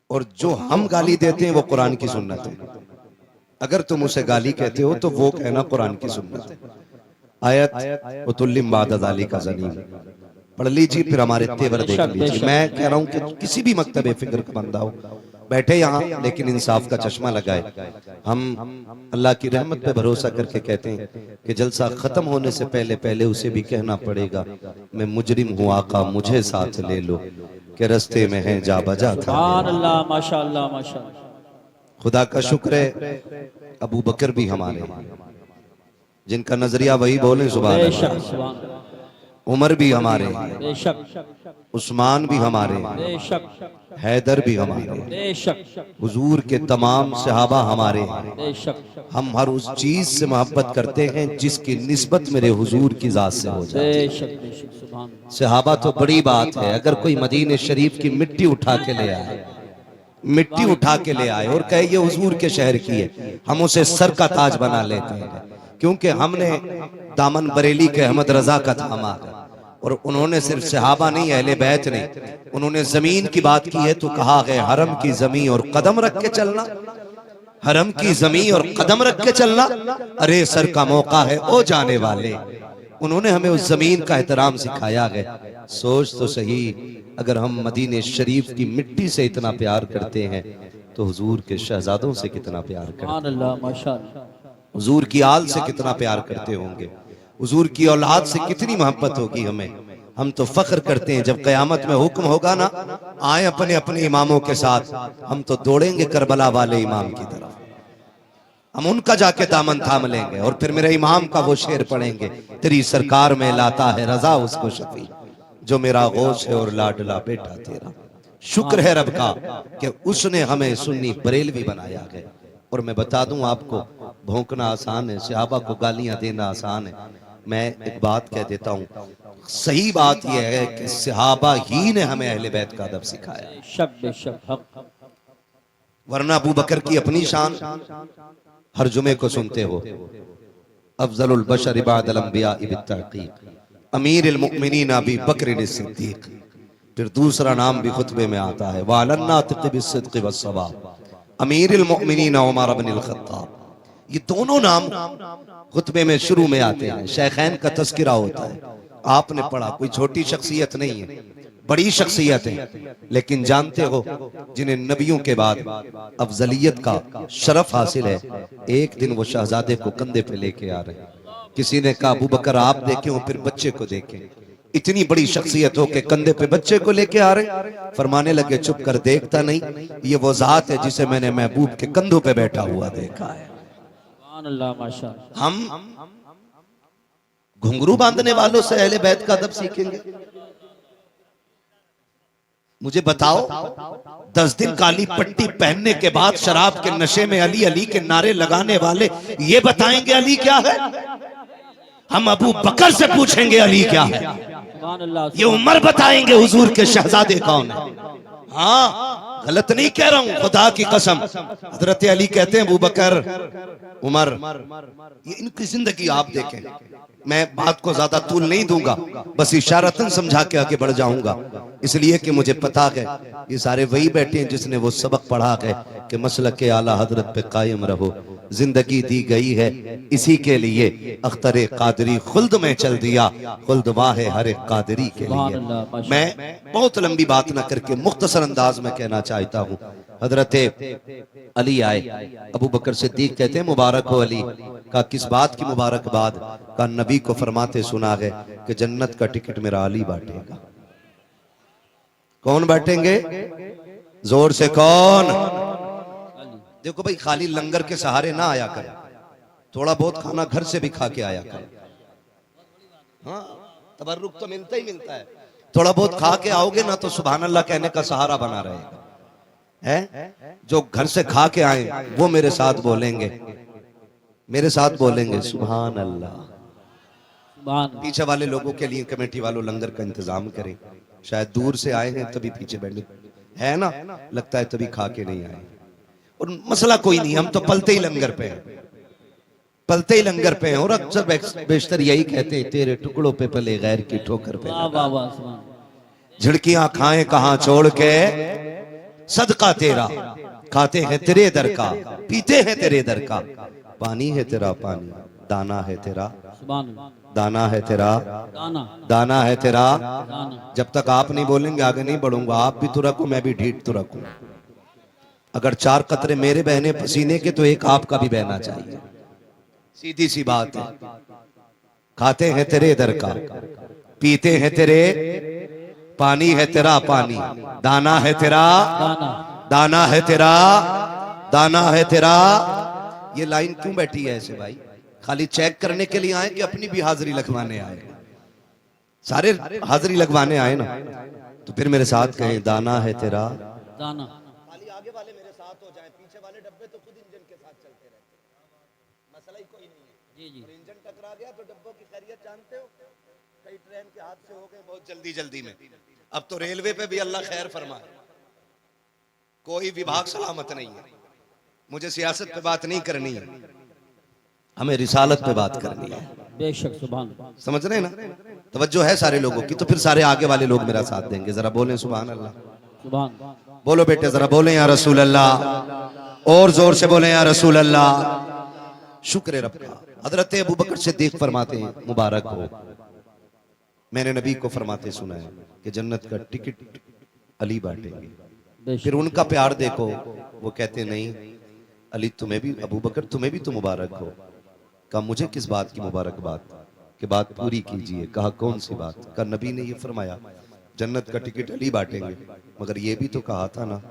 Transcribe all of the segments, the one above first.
और जो हम गाली देते हैं वो कुरान की सुन्नत है। अगर तुम उसे गाली कहते हो तो वो कहना कुरान की सुन्नत है। आयत उतुल्लिम बाद ज़ालिका का ज़नीम पढ़ लीजिए, फिर हमारे तेवर देख लीजिए। मैं कह रहा हूं कि किसी भी मकतब फिक्र का बंदा हो, बैठे यहाँ लेकिन इंसाफ का चश्मा लगाए। हम अल्लाह की रहमत पे भरोसा करके कहते हैं कि जलसा खत्म होने से पहले पहले उसे भी कहना पड़ेगा, मैं मुजरिम हूँ आका मुझे साथ ले लो, कि रस्ते में है जा बजा था। अल्लाह माशाअल्लाह माशाअल्लाह। खुदा का शुक्र है अबू बकर भी हमारे हैं, जिनका नजरिया वही बोले सुभान अल्लाह। उमर भी हमारे हैं, बेशक। उस्मान भी हमारे हैं, बेशक। हैदर भी हमारे हैं, बेशक। हुजूर के तमाम सहाबा हमारे हैं। बेशक। हम हर उस चीज से मोहब्बत करते हैं जिसकी निस्बत मेरे हुजूर की जात से हो जाती है। बेशक बेशक सुभान। सहाबा तो बड़ी बात है। अगर कोई मदीने शरीफ की मिट्टी उठा के ले आए, मिट्टी उठा के ले आए और कहे ये हुजूर के शहर की है, हम उसे सर का ताज बना लेते हैं, क्योंकि हमने दामन बरेली के अहमद रजा का थामा है। और उन्होंने सिर्फ सहाबा नहीं, अहले बैत नहीं, उन्होंने जमीन की बात की है तो कहा है हरम की जमीन और कदम रख के चलना, हरम की जमीन और कदम रख के चलना, अरे सर का मौका है ओ जाने वाले। उन्होंने हमें उस जमीन का एहतराम सिखाया है। सोच तो सही, अगर हम मदीने शरीफ की मिट्टी से इतना प्यार करते हैं तो हुजूर के शहजादों से कितना प्यार करते हैं, हुजूर की आल से कितना प्यार करते होंगे, हुजूर की औलाद से कितनी मोहब्बत होगी हमें। हम तो फख्र करते हैं जब कयामत में हुक्म होगा ना, आए अपने अपने इमामों के साथ, हम तो दौड़ेंगे करबला वाले इमाम की तरफ, हम उनका जाके दामन थाम लेंगे और फिर मेरे इमाम का वो शेर पढ़ेंगे, तेरी सरकार में लाता है रजा उसको शफी, जो मेरा गौस है और लाडला बेटा तेरा। शुक्र है रब का कि उसने हमें सुन्नी बरेलवी बनाया है। और मैं बता दूं आपको, भौंकना आसान है, सहाबा को गालियां देना आसान है। मैं एक बात कह देता हूं, सही बात यह है कि सहाबा ही ने हमें अहले बैत का अदब सिखाया, वरना अबू बकर की अपनी शान हर जुमे को सुनते हो, अफजलुल बशर इबादल अंबिया बित्तहकीक अमीरुल मुमिनीन अबी बकर सिद्दीक। फिर दूसरा नाम भी खुतबे में आता है, वालन्नातिक़ बिस्सिद्क़ि वस्सवाब अमीरुल मुमिनीन उमर इब्नुल खत्ताब। ये दोनों नाम खुतबे में शुरू में आते हैं, शेखैन का तज़किरा होता है। आपने पढ़ा, कोई छोटी शख्सियत नहीं है, बड़ी शख्सियत है, लेकिन जानते हो जिन्हें नबियों के बाद अफजलियत का शरफ हासिल है, एक दिन वो शहजादे को कंधे पे लेके आ रहे हैं। किसी ने कहा अबू बकर आप देखें और फिर बच्चे को देखें, इतनी बड़ी शख्सियत हो के कंधे पे बच्चे को लेके आ रहे। फरमाने लगे चुप कर, देखता नहीं, ये वो जात है जिसे मैंने महबूब के कंधों पे बैठा हुआ देखा है। हम घुंघरू बांधने वालों से अहले बैत का अदब सीखेंगे? मुझे बताओ, 10 दिन काली पट्टी पहनने के बाद शराब के नशे में अली अली के नारे लगाने वाले ये बताएंगे अली क्या है? हम अबू बकर से पूछेंगे अली क्या है? ये उमर बताएंगे हुजूर के शहजादे कौन है? हाँ, गलत नहीं कह रहा हूं, खुदा की कसम। हजरत अली कहते हैं अबू बकर उमर, ये इनकी जिंदगी आप देखें। मैं बात को ज्यादा तूल नहीं दूंगा, बस इशारतन समझा के आगे बढ़ जाऊंगा, इसलिए कि मुझे पता है ये सारे वही बैठे हैं जिसने वो सबक पढ़ा है कि मसलक के आला हजरत पे कायम रहो। जिंदगी दी गई है इसी के लिए, अख्तरे कादरी खुल्द में चल दिया, खुल्द वाहे हर एक कादरी के लिए। मैं बहुत लंबी बात ना करके मुख्तसर अंदाज में कहना चाहता हूँ। हजरत अली आए, अबू बकर सिद्दीक कहते हैं मुबारक हो अली। का किस बात की मुबारकबाद? का नबी को फरमाते सुना है कि जन्नत का टिकट मेरा अली बांटेगा। कौन बांटेंगे? जोर से कौन? देखो भाई, खाली लंगर के सहारे ना आया कर, थोड़ा बहुत खाना घर से भी खा के आया कर। हाँ, तबर्रुक तो मिलता ही मिलता है, थोड़ा बहुत खा के आओगे ना तो सुभान अल्लाह कहने का सहारा बना रहेगा। है जो घर से खा के आए वो मेरे साथ बोलेंगे, मेरे साथ बोलेंगे सुभान अल्लाह। पीछे वाले लोगों के लिए कमेटी वालों लंगर का इंतजाम करें, शायद दूर से आए हैं तभी पीछे बैठे है ना, लगता है तभी खा के नहीं आए। और मसला कोई नहीं, हम तो पलते ही लंगर पे हैं, पलते ही लंगर पे हैं। और अक्सर बेशतर यही कहते हैं, तेरे टुकड़ों पे पले गैर की ठोकर पे, झिड़कियां खाएं कहां छोड़ के, सदका तेरा, खाते हैं तेरे दर का, पीते हैं तेरे दर का, पानी है तेरा पानी, दाना है तेरा, सुभान अल्लाह। दाना है तेरा, दाना दाना है तेरा। दाना जब तक आप नहीं बोलेंगे आगे नहीं बढ़ूंगा। आप भी तो रखो, मैं भी ढीठ तो रखूं। अगर 4 कतरे मेरे बहने पसीने के तो एक आपका भी बहना चाहिए। सीधी सी बात है। खाते हैं तेरे दर का, पीते हैं तेरे, पानी है तेरा पानी, दाना है तेरा, दाना दाना है तेरा, दाना है तेरा। ये लाइन क्यों बैठी है ऐसे भाई? खाली चेक करने के लिए आए कि अपनी भी हाजिरी लगवाने आए? सारे हाजिरी लगवाने आए ना, तो फिर मेरे साथ कहें दाना है तेरा। दाना खाली आगे वाले मेरे साथ हो जाएं, पीछे वाले डब्बे तो खुद इंजन के साथ चलते रहते हैं, मसला ही कोई नहीं है। जी जी और इंजन टकरा गया तो डब्बों की खैरियत जानते हो, कई ट्रेन के हादसे हो गए बहुत जल्दी जल्दी में। अब तो रेलवे पे भी अल्लाह खैर फरमाए, कोई विभाग सलामत नहीं है। मुझे सियासत पे बात नहीं करनी है, हमें रिसालत पे बात करनी है। बेशक सुभान अल्लाह। समझ रहे हैं ना? तवज्जो है सारे लोगों की, तो फिर सारे आगे वाले लोग मेरा साथ देंगे। जरा बोलें सुभान अल्लाह। सुभान बोलो बेटे जरा बोलें या रसूल अल्लाह, और जोर से बोलें या रसूल अल्लाह। शुक्र रब का। हजरत अबू बकर सिद्दीक फरमाते हैं, मुबारक हो, मैंने नबी को फरमाते सुना है कि जन्नत का टिकट अली बांटेंगे। फिर बेशक उनका प्यार देखो, वो कहते नहीं अली तुम्हें भी, अबू बकर तुम्हें भी तो मुबारक हो। कहा मुझे किस बात की मुबारकबाद, कि बात पूरी कीजिए। कहा कौन सी बात? कहा नबी ने ये फरमाया जन्नत का टिकट अली बांटेंगे, मगर ये भी तो कहा था ना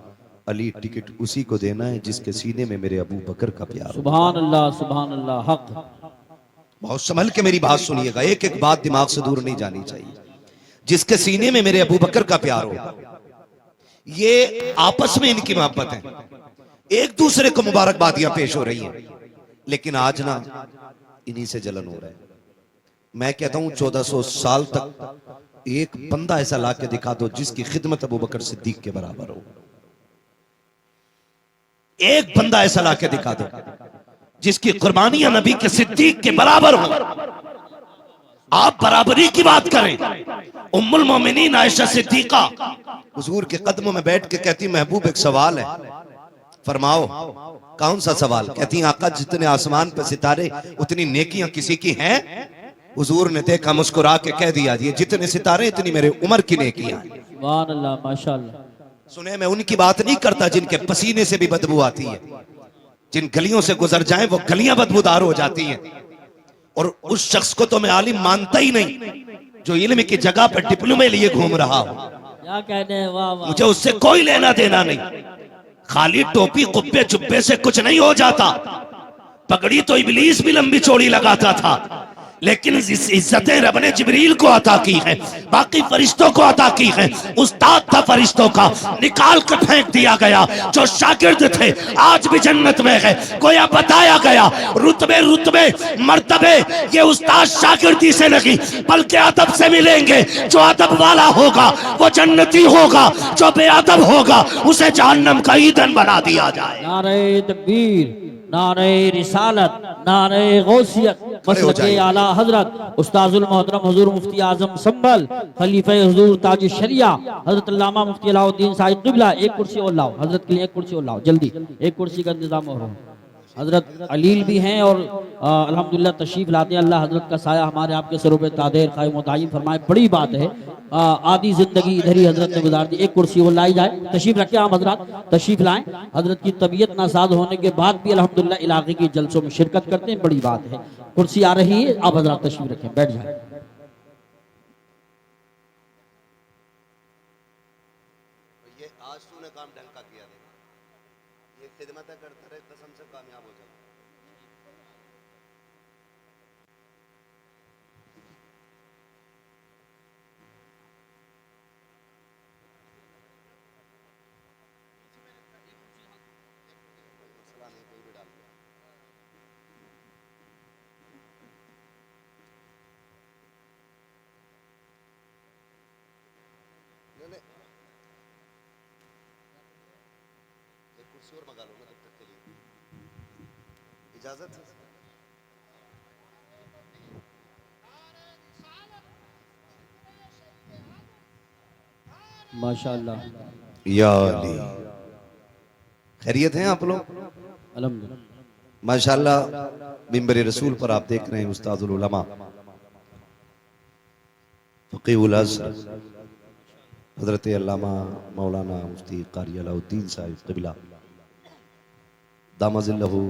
अली टिकट उसी को देना है जिसके सीने में मेरे अबू बकर का प्यार हो। सुभान अल्लाह सुभान अल्लाह। हक बहुत संभल के मेरी बात सुनिएगा, एक एक बात दिमाग से दूर नहीं जानी चाहिए। जिसके सीने में मेरे अबू बकर का प्यार हो, ये आपस में इनकी मोहब्बत है, एक दूसरे को मुबारकबादियां पेश हो रही हैं। लेकिन आज ना इन्हीं से जलन हो रहा है। मैं कहता हूं 1400 साल तक एक बंदा ऐसा ला के दिखा दो जिसकी खिदमत अबू बकर सिद्दीक के बराबर हो। एक बंदा ऐसा ला के दिखा दो जिसकी कुर्बानियां नबी के सिद्दीक के बराबर हो। आप बराबरी की बात करें। उम्मुल मोमिनीन आयशा सिद्दीका हुजूर के कदमों में बैठ के कहती महबूब एक सवाल है, फरमाओ। कौन सा सवाल? कहती आका जितने आसमान पे सितारे उतनी नेकियां किसी की हैं? हुजूर ने देखा, मुस्कुरा के कह दिया ये जितने सितारे इतनी मेरे उमर की नेकियां हैं। सुभान अल्लाह माशाअल्लाह। सुने, मैं उनकी बात नहीं करता जिनके पसीने से भी बदबू आती है, जिन गलियों से गुजर जाएं वो गलियां बदबूदार हो जाती हैं। और उस शख्स को तो मैं आलिम मानता ही नहीं जो इल्म की जगह पर डिप्लोमे लिए घूम रहा हो। क्या कहने हैं, वाह वाह। मुझे उससे कोई लेना देना नहीं। खाली टोपी कुब्बे चुब्बे से कुछ नहीं हो जाता। पगड़ी तो इबलीस भी लंबी चौड़ी लगाता था, लेकिन इस इज्जतें रब ने जिब्रील को अता की है, बाकी फरिश्तों को अता की है। उस्ताद था फरिश्तों का, निकाल कर फेंक दिया गया। जो शागिर्द थे आज भी जन्नत में है। गोया बताया गया रुतबे रुतबे मर्तबे ये उस्ताद शागिर्दी से नहीं बल्कि अदब से मिलेंगे। जो अदब वाला होगा वो जन्नती होगा, जो बेअदब होगा उसे जहन्नम का ईंधन बना दिया जाए। नारे तकबीर, नारे रिसालत, नारे गौसियत, मसलके आला हजरत उस्ताजुल मोहतरम हुजूर मुफ्ती आजम संभल खलीफे हुजूर ताज शरिया हजरत अल्लामा मुफ्ती अलाउद्दीन साहिब क़िबला। एक कुर्सी और लाओ हजरत के लिए, एक कुर्सी और लाओ जल्दी, एक कुर्सी का इंतजाम हो रहा है। हजरत अलील भी हैं और अल्हम्दुलिल्लाह तशरीफ लाते हैं। अल्लाह हजरत का साया हमारे आपके सरों पे तादेर कायम व दायम फरमाए। बड़ी बात है, आधी जिंदगी इधर ही हजरत ने गुजार दी। एक कुर्सी वो लाई जाए, तशरीफ रखें आप हजरत, तशरीफ लाएं। हजरत की तबीयत नासाज होने के बाद भी अल्हम्दुलिल्लाह इलाके के जलसों में शिरकत करते हैं, बड़ी बात है। कुर्सी आ रही है, आप हजरत तशरीफ रखें, बैठ जाए। ये आज तूने काम ढंग का किया, ये खिदमत करता रहे, कसम से कामयाब हो जाए। कुर्सी और मंगा लो ना तब तक के लिए, इजाजत है? माशाअल्लाह। या अली खैरियत हैं आप लोग? अल्हम्दुलिल्लाह। माशाल्लाह मिंबर रसूल पर आप देख रहे हैं उस्तादुल उलमा फ़क़ीहुल अज़हर हज़रत अल्लामा मौलाना मुफ्ती क़ारी अलाउद्दीन साहिब क़िबला दामज़िल्लहु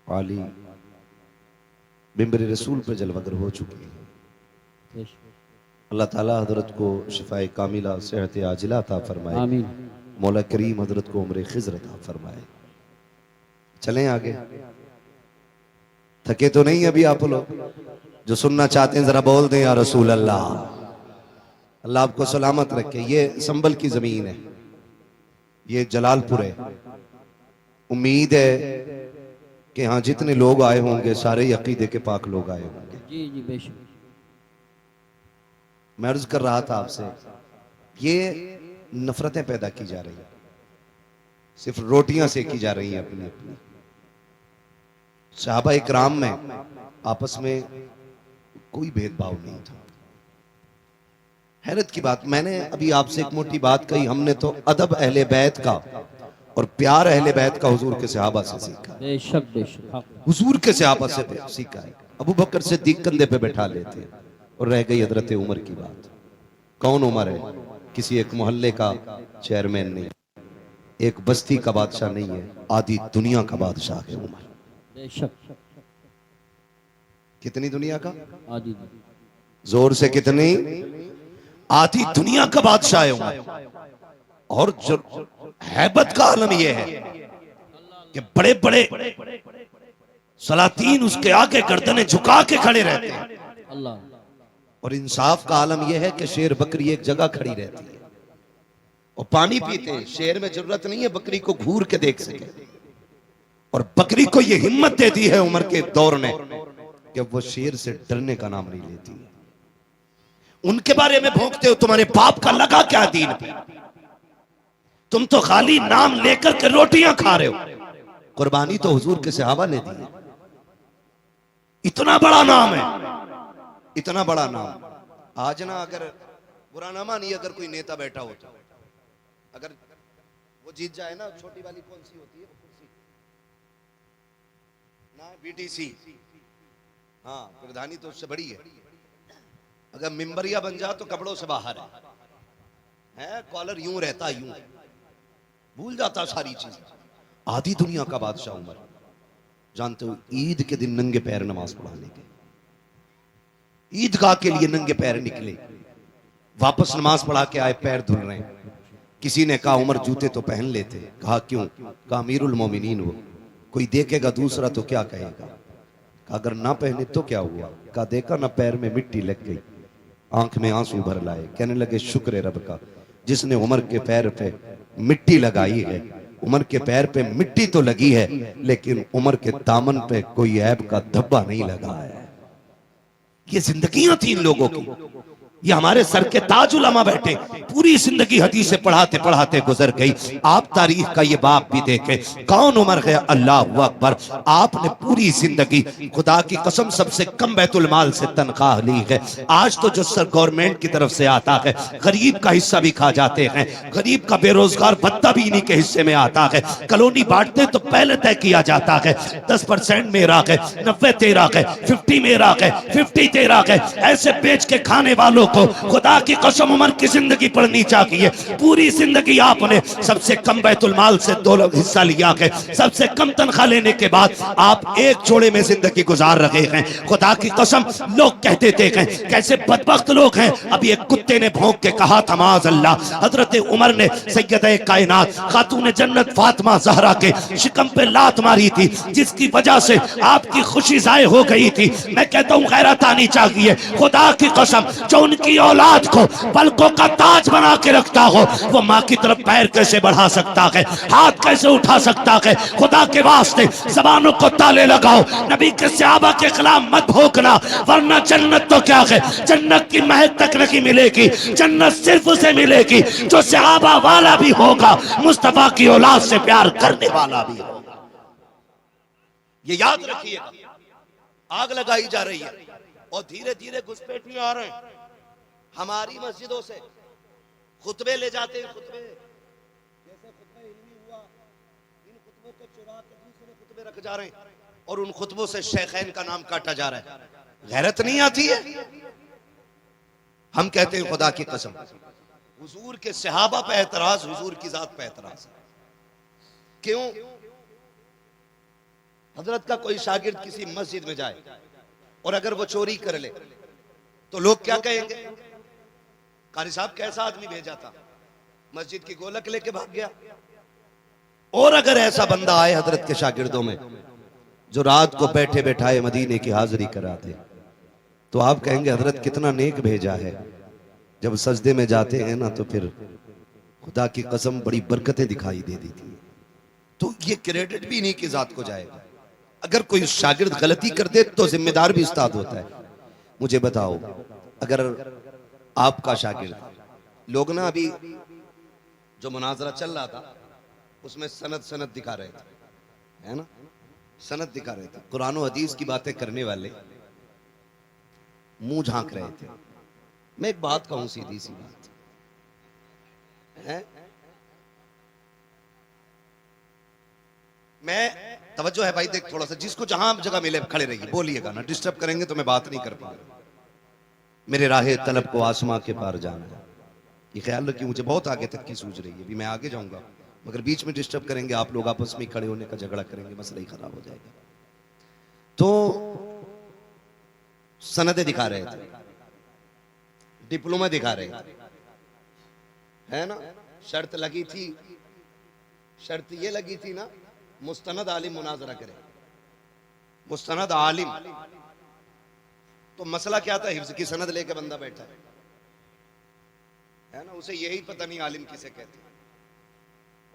आली मिंबर रसूल पर जलवगर हो चुके हैं। अल्लाह ताला हज़रत को शिफ़ाए कामिला सेहत आजिला अता फरमाए। आमीन। मौला करीम हज़रत को उम्र खिज़र अता फरमाए। चलें आगे, थके तो नहीं अभी आप लोग? जो सुनना चाहते हैं जरा बोल दें या रसूल अल्लाह। अल्लाह आपको सलामत रखे। ये संभल की जमीन है, ये जलालपुर है। उम्मीद है कि हाँ जितने लोग आए होंगे सारे ही अकीदे के पाक लोग आए होंगे। जी जी बेशक। मैं अर्ज कर रहा था आपसे, ये नफरतें पैदा की जा रही हैं, सिर्फ रोटियां सेकी जा रही हैं अपनी अपनी। सहाबा इकराम में आपस में कोई भेदभाव नहीं था। हैरत की बात, मैंने अभी आपसे एक मोटी बात कही, हमने तो अदब अहले बैत का और प्यार अहले बैत का हुजूर के सहाबा से सीखा। बेशक बेशक। हुजूर के सहाबा से सीखा है। अबू बकर सिद्दीक कंधे पे बैठा लेते और रह गई हजरत उमर की बात। कौन उमर है? किसी एक मोहल्ले का चेयरमैन नहीं, एक बस्ती का बादशाह नहीं है, आधी दुनिया का बादशाह है उमर। बेशक। कितनी दुनिया का? आदि। जोर से कितनी? आधी दुनिया का बादशाह है उमर। और जो हैबत का आलम यह है कि बड़े बड़े सलातीन उसके आगे गर्दनें झुका के खड़े रहते हैं। अल्लाह। और इंसाफ का आलम यह है कि शेर बकरी एक जगह खड़ी रहती है और पानी पीते हैं। शेर में जरूरत नहीं है बकरी को घूर के देख सके, और बकरी को यह हिम्मत देती है उमर के दौर ने कि वो शेर से डरने का नाम नहीं लेती। उनके बारे में भौंकते हो, तुम्हारे बाप का लगा क्या दीन पे? तुम तो खाली नाम लेकर के रोटियां खा रहे हो। कुर्बानी तो हुजूर के सहाबा ने दी है। इतना बड़ा नाम है, इतना बड़ा नाम। आज ना अगर बुरा ना मानिए, अगर कोई नेता बैठा होता, अगर वो जीत जाए ना, छोटी वाली कौन सी होती है वो कुर्सी ना, बीटीसी, हाँ प्रधानी तो उससे बड़ी है। अगर मिंबरिया बन जा तो कपड़ों से बाहर है, कॉलर यूं रहता, यूं भूल जाता सारी चीज। आधी दुनिया का बादशाह उमर। जानते हो ईद के दिन नंगे पैर नमाज पढ़ाने गए, ईदगाह के लिए नंगे पैर निकले, वापस नमाज पढ़ा के आए, पैर धुल रहे हैं। किसी ने कहा उमर जूते तो पहन लेते। कहा क्यों? कहा अमीरुल मोमिनीन हो, कोई देखेगा दूसरा तो क्या कहेगा। कहा अगर ना पहने तो क्या हुआ? कहा देखा ना पैर में मिट्टी लग गई, आंख में आंसू भर लाए। कहने लगे शुक्र है रब का जिसने उमर के पैर पे मिट्टी लगाई है। उमर के पैर पे मिट्टी तो लगी है लेकिन उमर के दामन पे कोई ऐब का धब्बा नहीं लगा है। ये जिंदगियां थी इन लोगों की। ये हमारे सर के ताज उलमा बैठे, पूरी जिंदगी हदीसें पढ़ाते पढ़ाते गुजर गई। आप तारीख का ये बाप भी देखे, कौन उमर है? अल्लाह अकबर। आपने पूरी जिंदगी खुदा की कसम सबसे कम बैतुल माल से तनख्वाह ली है। आज तो जो सर गवर्नमेंट की तरफ से आता है, गरीब का हिस्सा भी खा जाते हैं। गरीब का बेरोजगार भत्ता भी इन्हीं के हिस्से में आता है। कॉलोनी बांटते तो पहले तय किया जाता है 10% मेरा है, 90 तेरा है, 50 मेरा है, 50 तेरा है। ऐसे बेच के खाने वालों को खुदा की कसम उमर की जिंदगी पढ़नी चाहिए। पूरी जिंदगी आपने सबसे कम बैतुल माल से 2 हिस्सा लिया है। सबसे कम तनख्वाह लेने के बाद आप एक जोड़े में जिंदगी गुजार रहे हैं। खुदा की कसम लोग कहते थे कैसे बदबख्त लोग हैं। अभी एक कुत्ते ने भौंक के कहा था माज़ अल्लाह, हजरत उमर ने सैयदे कायनात खातून जन्नत फातिमा ज़हरा के शिकम पे लात मारी थी, जिसकी वजह से आपकी खुशी जाये हो गई थी। मैं कहता हूँ गैरत आनी चाहिए। खुदा की कसम जो उनकी औलाद को पलकों का ताज बना के रखता हो, वो माँ की तरफ पैर कैसे बढ़ा सकता है, हाथ कैसे उठा सकता है? खुदा के वास्ते ज़बानों को ताले लगाओ, नबी के सहाबा के खिलाफ मत भोंकना, वरना जन्नत तो क्या है, जन्नत की महक तक नहीं मिलेगी। जन्नत सिर्फ उसे मिलेगी जो सहाबा वाला भी होगा, मुस्तफा की औलाद से प्यार करने वाला भी होगा। ये याद रखिएगा। आग लगाई जा रही है और धीरे धीरे घुसपैठिए आ रहे हैं। हमारी मस्जिदों से खुतबे ले जाते हैं, खुतबे जैसे खुतबे इन खुतबों को चुरा के दूसरे खुतबे रख जा रहे हैं और उन खुतबों से शेखैन का नाम काटा जा रहा है। गैरत नहीं आती है? हम कहते हैं खुदा की कसम, हुजूर के सहाबा पे एतराज, हुजूर की जात पे एतराज। क्यों? हजरत का कोई शागिर्द किसी मस्जिद में जाए और अगर वो चोरी कर ले तो लोग क्या कहेंगे? कारी साहब कैसा आदमी भेजा था, मस्जिद की गोलक लेके भाग गया। और अगर ऐसा बंदा आए हजरत के शागिर्दों में जो रात को बैठे बैठाए मदीने की हाजिरी करा दे, तो आप कहेंगे हजरत कितना नेक भेजा है। जब सजदे में जाते हैं ना तो फिर खुदा की कसम बड़ी बरकतें दिखाई दे देती है। तो ये क्रेडिट भी इन्हीं की जात को जाएगा। अगर कोई शागिर्द गलती कर दे तो जिम्मेदार भी उस्ताद होता है। मुझे बताओ, अगर आपका शागिर्द, लोग ना अभी जो मुनाजरा चल रहा था उसमें सनद दिखा रहे थे, है ना, सनद दिखा रहे थे। कुरान और हदीस की बातें करने वाले मुंह झांक रहे थे। मैं एक बात कहूं, सीधी सी बात है, मैं तवज्जो है भाई, देख थोड़ा सा, जिसको जहां जगह मिले खड़े रहिए, बोलिएगा ना, डिस्टर्ब करेंगे तो मैं बात नहीं कर पाऊंगा। मेरे राहे तलब को आसमां के पार जाना है, ये ख्याल रखिए। मुझे बहुत आगे तक की सूझ रही है, अभी मैं आगे जाऊंगा, मगर बीच में डिस्टर्ब करेंगे, आप लोग आपस में खड़े होने का झगड़ा करेंगे, मसला ही खराब हो जाएगा। तो सनदें दिखा रहे थे, डिप्लोमा दिखा रहे थे, है ना। शर्त लगी थी, शर्त ये लगी थी ना, मुस्तनद आलिम मुनाजरा करे, मुस्तनद आलिम। तो मसला क्या था? हिफ्ज की सनद लेके बंदा बैठा है ना, उसे यही पता नहीं आलिम किसे कहते हैं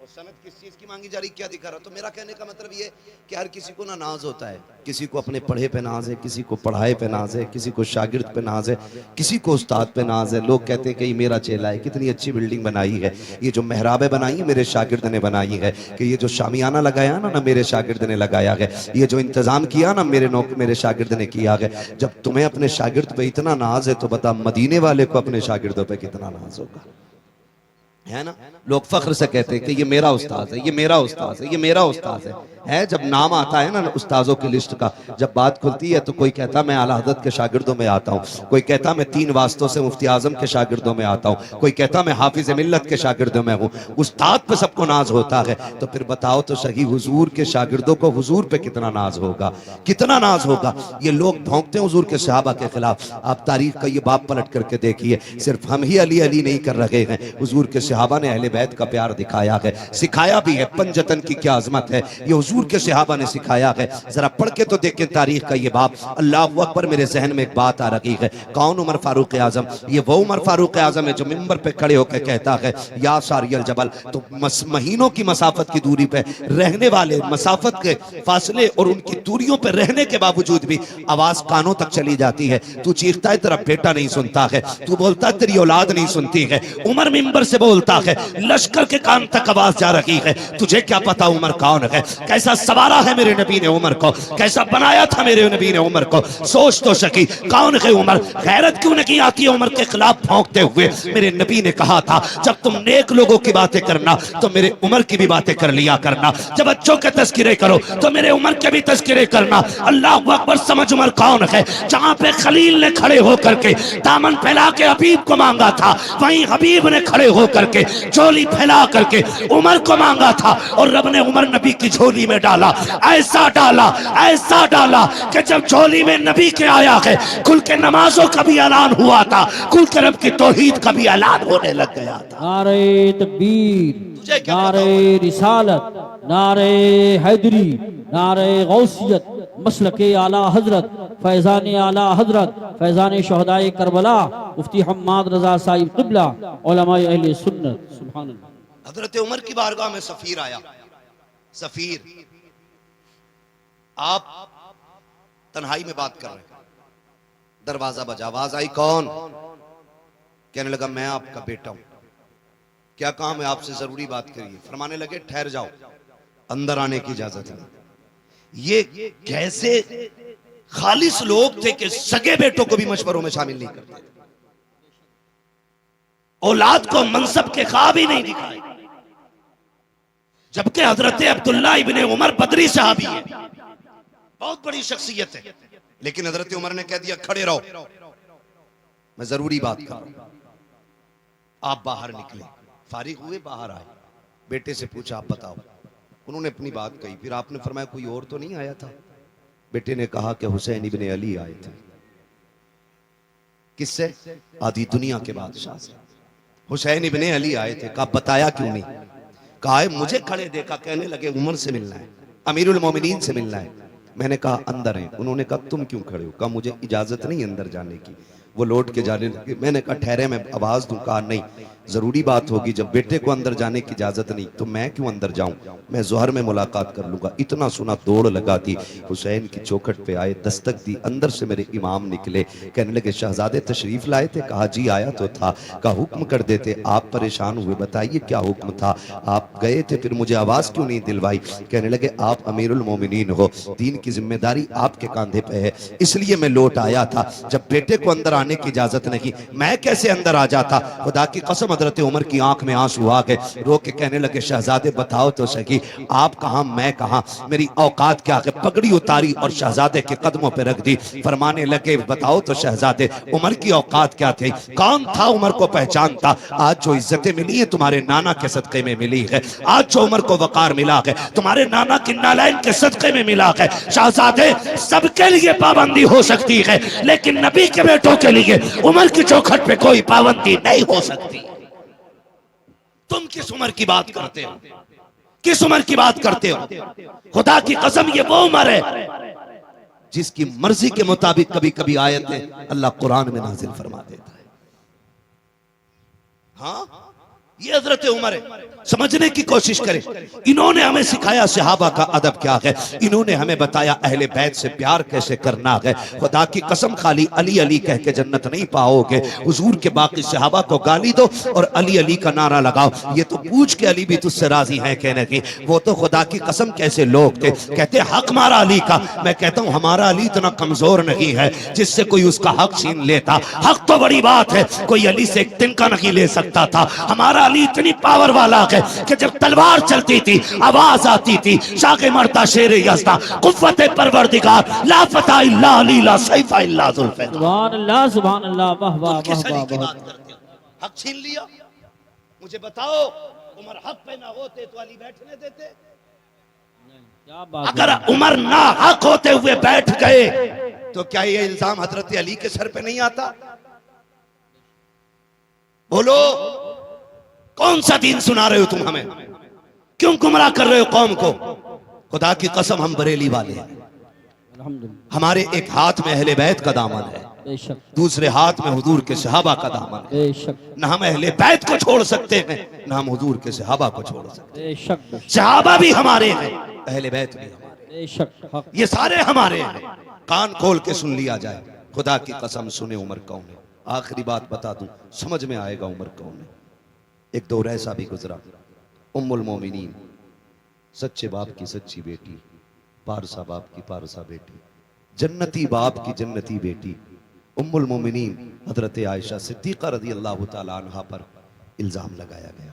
और सनद किस चीज की मांगी जा रही, क्या दिखा रहा। तो मेरा कहने का मतलब ये कि हर किसी को ना नाज होता है, किसी को अपने पढ़े पे नाज है, किसी को पढ़ाए पे नाज है, किसी को शागिर्द पे नाज है, किसी को उस्ताद पे नाज है। लोग कहते हैं कि मेरा चेला है, कितनी अच्छी बिल्डिंग बनाई है, ये जो मेहराबें बनाई है मेरे शागिर्द ने बनाई है, कि ये जो शामियाना लगाया ना मेरे शागिर्द ने लगाया है, ये जो इंतजाम किया ना मेरे शागिर्द ने किया है। जब तुम्हें अपने शागिर्द पे इतना नाज है तो बता मदीने वाले को अपने शागिर्दों पे कितना नाज होगा, है ना। लोग फख्र से कहते हैं कि ये मेरा उस्ताद है, ये मेरा उस्ताद है, ये मेरा उस्ताद है। जब नाम आता है ना उस्तादों की लिस्ट का, जब बात खुलती है तो कोई कहता मैं आला हज़रत के शागिर्दों में आता हूँ, कोई कहता मैं 3 वास्तों से मुफ्ती आजम के शागिर्दों में आता हूँ, कोई कहता मैं हाफिज मिल्लत के शागिर्दों में हूँ। उस्ताद पे सबको नाज होता है, तो फिर बताओ तो सही हुजूर के शागिर्दों को हुजूर पे कितना नाज होगा, कितना नाज होगा। ये लोग भौंकते हैं हुजूर के सहाबा के खिलाफ। आप तारीख का ये बाप पलट करके देखिए, सिर्फ हम ही अली अली नहीं कर रहे हैं, हुजूर के सहाबा ने अहले बैत का प्यार दिखाया है, सिखाया भी है। पंजतन की क्या अजमत है, ये हुजूर के सहाबा ने सिखाया है। जरा पढ़ के तो देखें तारीख का ये बाप। अल्लाह अकबर, मेरे जहन में एक बात आ रही है, कौन? उमर फारूक आजम। ये वो उमर फारूक आजम है जो मिंबर पे खड़े होकर कहता है या सारियल जबल। तो महीनों की मसाफत की दूरी पे रहने वाले, मसाफत के फासले और उनकी दूरियों पे रहने के बावजूद भी आवाज कानों तक चली जाती है। तू चीखता है तेरा बेटा नहीं सुनता है, तू बोलता है तेरी औलाद नहीं सुनती है। उमर मिंबर से बोलता है, लश्कर के कान तक आवाज जा रही है, तुझे क्या पता उमर कौन है, कैसा सवारा है मेरे नबी ने उमर को, कैसा बनाया था मेरे नबी ने उमर को। सोच तो सकी कौन है उमर। गैरत क्यों नहीं आती है उमर के खिलाफ भौंकते हुए? मेरे नबी ने कहा था जब तुम नेक लोगों की बातें करना तो मेरे उमर की भी बातें कर लिया करना, जब अच्छों के तस्किरे करो तो मेरे उमर के भी तस्किरे करना। अल्लाह अकबर, समझ उमर कौन है। जहां पे खलील ने खड़े होकर के दामन फैला के हबीब को मांगा था, वहीं हबीब ने खड़े होकर के झोली फैला करके उमर को मांगा था, और रब ने उमर नबी की झोली में डाला, ऐसा डाला कि जब झोली में नबी के आया है, खुल के नमाजों का भी ऐलान हुआ था, खुल के रब की तौहीद का भी ऐलान होने लग गया था। नारे तकबीर, नारे रिसालत, नारे हैदरी, नारे गौसियत, मसलके आला हजरत, फैजान आला हजरत, फैजान शहदाए करबला, मुफ्ती हम्माद रजा साहिब क़िबला, उलमाए अहले सुन्नत। सुभान अल्लाह। हजरत उमर की बारगाह में सफीर आया। सफीर, आप तन्हाई में बात कर रहे हैं, दरवाजा बजा, आवाज आई कौन? कहने लगा मैं आपका बेटा हूं, क्या काम है आपसे, जरूरी बात करिए। फरमाने लगे ठहर जाओ, अंदर आने की इजाजत है। ये कैसे खालिस लोग थे कि सगे बेटों को भी मशवरों में शामिल नहीं करते, औलाद को मनसब के ख्वाब ही नहीं दिखाए। जबकि हजरत अब्दुल्ला इब्ने उमर बदरी सहाबी है, बहुत बड़ी शख्सियत है, लेकिन हजरत उमर ने कह दिया खड़े रहो, मैं जरूरी बात कर रहा हूं। आप बाहर निकले, फारिग हुए, बाहर आए, बेटे से पूछा आप बताओ। उन्होंने अपनी बात कही, फिर आपने फरमाया कोई और तो नहीं आया था? बेटे ने कहा कि हुसैन इब्ने अली आए थे। किससे? आधी दुनिया के बादशाह से। हुसैन इब्ने अली आए थे। कहा बताया क्यों नहीं? कहा मुझे खड़े देखा, कहने लगे उमर से मिलना है, अमीरुल मोमिनीन से मिलना है। मैंने कहा अंदर हैं। उन्होंने कहा तुम क्यों खड़े हो? कहा मुझे इजाजत नहीं अंदर जाने की। वो लौट के जाने लगे। मैंने कहा ठहरे, मैं आवाज दूं? कहा नहीं, जरूरी बात होगी, जब बेटे को अंदर जाने की इजाजत नहीं तो मैं क्यों अंदर जाऊं, मैं जोहर में मुलाकात कर लूंगा। इतना सुना दौड़ लगा दी, हुसैन की चौखट पे आए, दस्तक दी, अंदर से मेरे इमाम निकले, कहने लगे शहजादे तशरीफ लाए थे? कहा जी आया तो था। कहा हुक्म कर देते, आप परेशान हुए, बताइए क्या हुक्म था? आप गए थे, फिर मुझे आवाज क्यों नहीं दिलवाई? कहने लगे आप अमीरुल मोमिनीन हो, दीन की जिम्मेदारी आपके कांधे पे है, इसलिए मैं लौट आया था। जब बेटे को अंदर आने की इजाजत नहीं, मैं कैसे अंदर आ जाता? खुदा की कसम हजरत उमर की आंख में आंसू आ गए, रो के कहने लगे शहजादे बताओ तो सही, आप कहां मैं कहां, मेरी औकात क्या है? पगड़ी उतारी और शहजादे के कदमों पे रख दी। फरमाने लगे बताओ तो शहजादे उमर की औकात क्या थी? कौन था उमर को पहचानता? आज जो इज्जतें मिली है तुम्हारे नाना के सदके में मिली है, आज जो उमर को वकार मिला है तुम्हारे नाना की नालायन के सदके में मिला है। शहजादे सबके लिए पाबंदी हो सकती है, लेकिन नबी के बेटों के लिए उमर की चौखट पे कोई पाबंदी नहीं हो सकती। तुम किस उम्र की बात करते हो? किस उम्र की बात करते हो? खुदा की कसम ये वो उम्र है जिसकी मर्जी के मुताबिक कभी कभी आयतें अल्लाह कुरान में नाजिल फरमा देता है। हाँ, ये हजरत उमर है। समझने की कोशिश करें, इन्होंने हमें सिखाया सहाबा का अदब क्या है, इन्होंने हमें बताया अहले बैत से प्यार कैसे करना है। खुदा की कसम खाली अली अली कह के जन्नत नहीं पाओगे, हुजूर के बाकी सहाबा को गाली दो और अली अली का नारा लगाओ, ये तो पूछ के अली भी तुझसे राजी है कहने की। वो तो खुदा की कसम कैसे लोग थे, कहते हक मारा अली का। मैं कहता हूं हमारा अली इतना कमजोर नहीं है जिससे कोई उसका हक छीन लेता। हक तो बड़ी बात है, कोई अली से एक तिनका नहीं ले सकता था। हमारा अली इतनी पावर वाला है कि जब तलवार चलती थी आवाज आती थी शाके मरता शेर यज़्दा कुव्वत परवरदिगार ला फता इल्ला अली ला सैफा इल्ला जुल्फिकार। सुभान अल्लाह सुभान अल्लाह, वाह वाह वाह वाह। हक छीन लिया। मुझे बताओ उमर हक पे ना होते तो अली बैठने देते? क्या बात। अगर उमर ना हक होते हुए बैठ गए तो क्या ये इल्जाम हजरत अली के सर पे नहीं आता? बोलो कौन सा दीन सुना रहे हो तुम हमें? क्यों गुमराह कर रहे हो कौम को? खुदा की कसम हम बरेली वाले हैं, हमारे एक हाथ में अहले बैत का दामन है, दूसरे हाथ में हुजूर के सहाबा का दामन है। न हम अहले बैत को छोड़ सकते हैं न हम हुजूर के सहाबा को छोड़ सकते हैं। सहाबा भी हमारे हैं, अहले बैत भी हमारे, ये सारे हमारे हैं। कान खोल के सुन लिया जाए, खुदा की कसम सुने उमर कौन है। आखिरी बात बता दूं, समझ में आएगा उमर कौन है। एक दौर ऐसा भी गुजरा, उम्मुल मोमिनीन, सच्चे बाप की सच्ची बेटी, पारसा बाप की पारसा बेटी, जन्नती बाप की जन्नती बेटी, उम्मुल मोमिनीन हजरत आयशा सिद्दीक़ा रज़ी अल्लाह ताला अन्हा पर इल्जाम लगाया गया।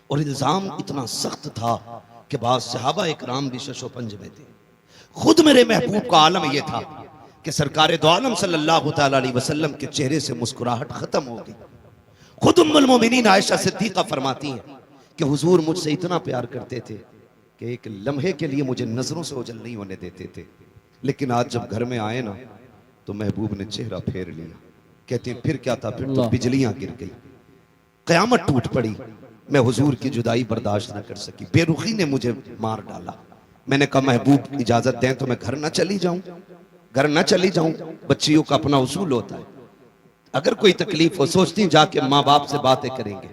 और इल्जाम इतना सख्त था कि बाद सहाबा इकराम भी शशोपंज में थे। खुद मेरे महबूब का आलम यह था कि सरकार दो आलम सल्लल्लाहु ताला अलैहि वसल्लम के चेहरे से मुस्कुराहट खत्म हो गई। खुद उम्मुल मोमिनीन आयशा सिद्दीक़ा फरमाती हैं कि हुजूर मुझसे इतना प्यार करते थे कि एक लम्हे के लिए मुझे नजरों से ओझल नहीं होने देते थे, लेकिन आज जब घर में आए ना तो महबूब ने चेहरा फेर लिया। कहते हैं फिर क्या था, फिर तो बिजलियां गिर गई, कयामत टूट पड़ी, मैं हुजूर की जुदाई बर्दाश्त न कर सकी, बेरुखी ने मुझे मार डाला। मैंने कहा महबूब इजाजत दें तो मैं घर न चली जाऊं, घर न चली जाऊं, बच्चियों का अपना उसूल होता है, अगर कोई तकलीफ हो सोचती जाके माँ बाप से बातें करेंगे,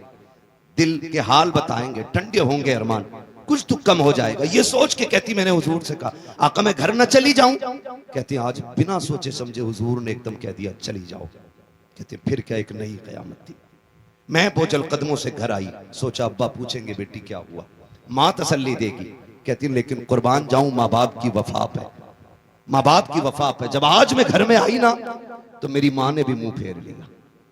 दिल के हाल बताएंगे, ठंडे होंगे अरमान, कुछ तो कम हो जाएगा। ये सोच के कहती मैंने हुजूर से कहा आका मैं घर न चली जाऊं? कहती आज बिना सोचे समझे हुजूर ने एकदम कह दिया चली जाओ। कहते फिर क्या एक नई कयामत थी। मैं बोझल कदमों से घर आई, सोचा अब्बा पूछेंगे बेटी क्या हुआ, माँ तसल्ली देगी। कहती लेकिन कुर्बान जाऊं माँ बाप की वफा पे, माँ बाप की वफा पे। जब आज मैं घर में आई ना तो मेरी माँ ने भी मुंह फेर लिया,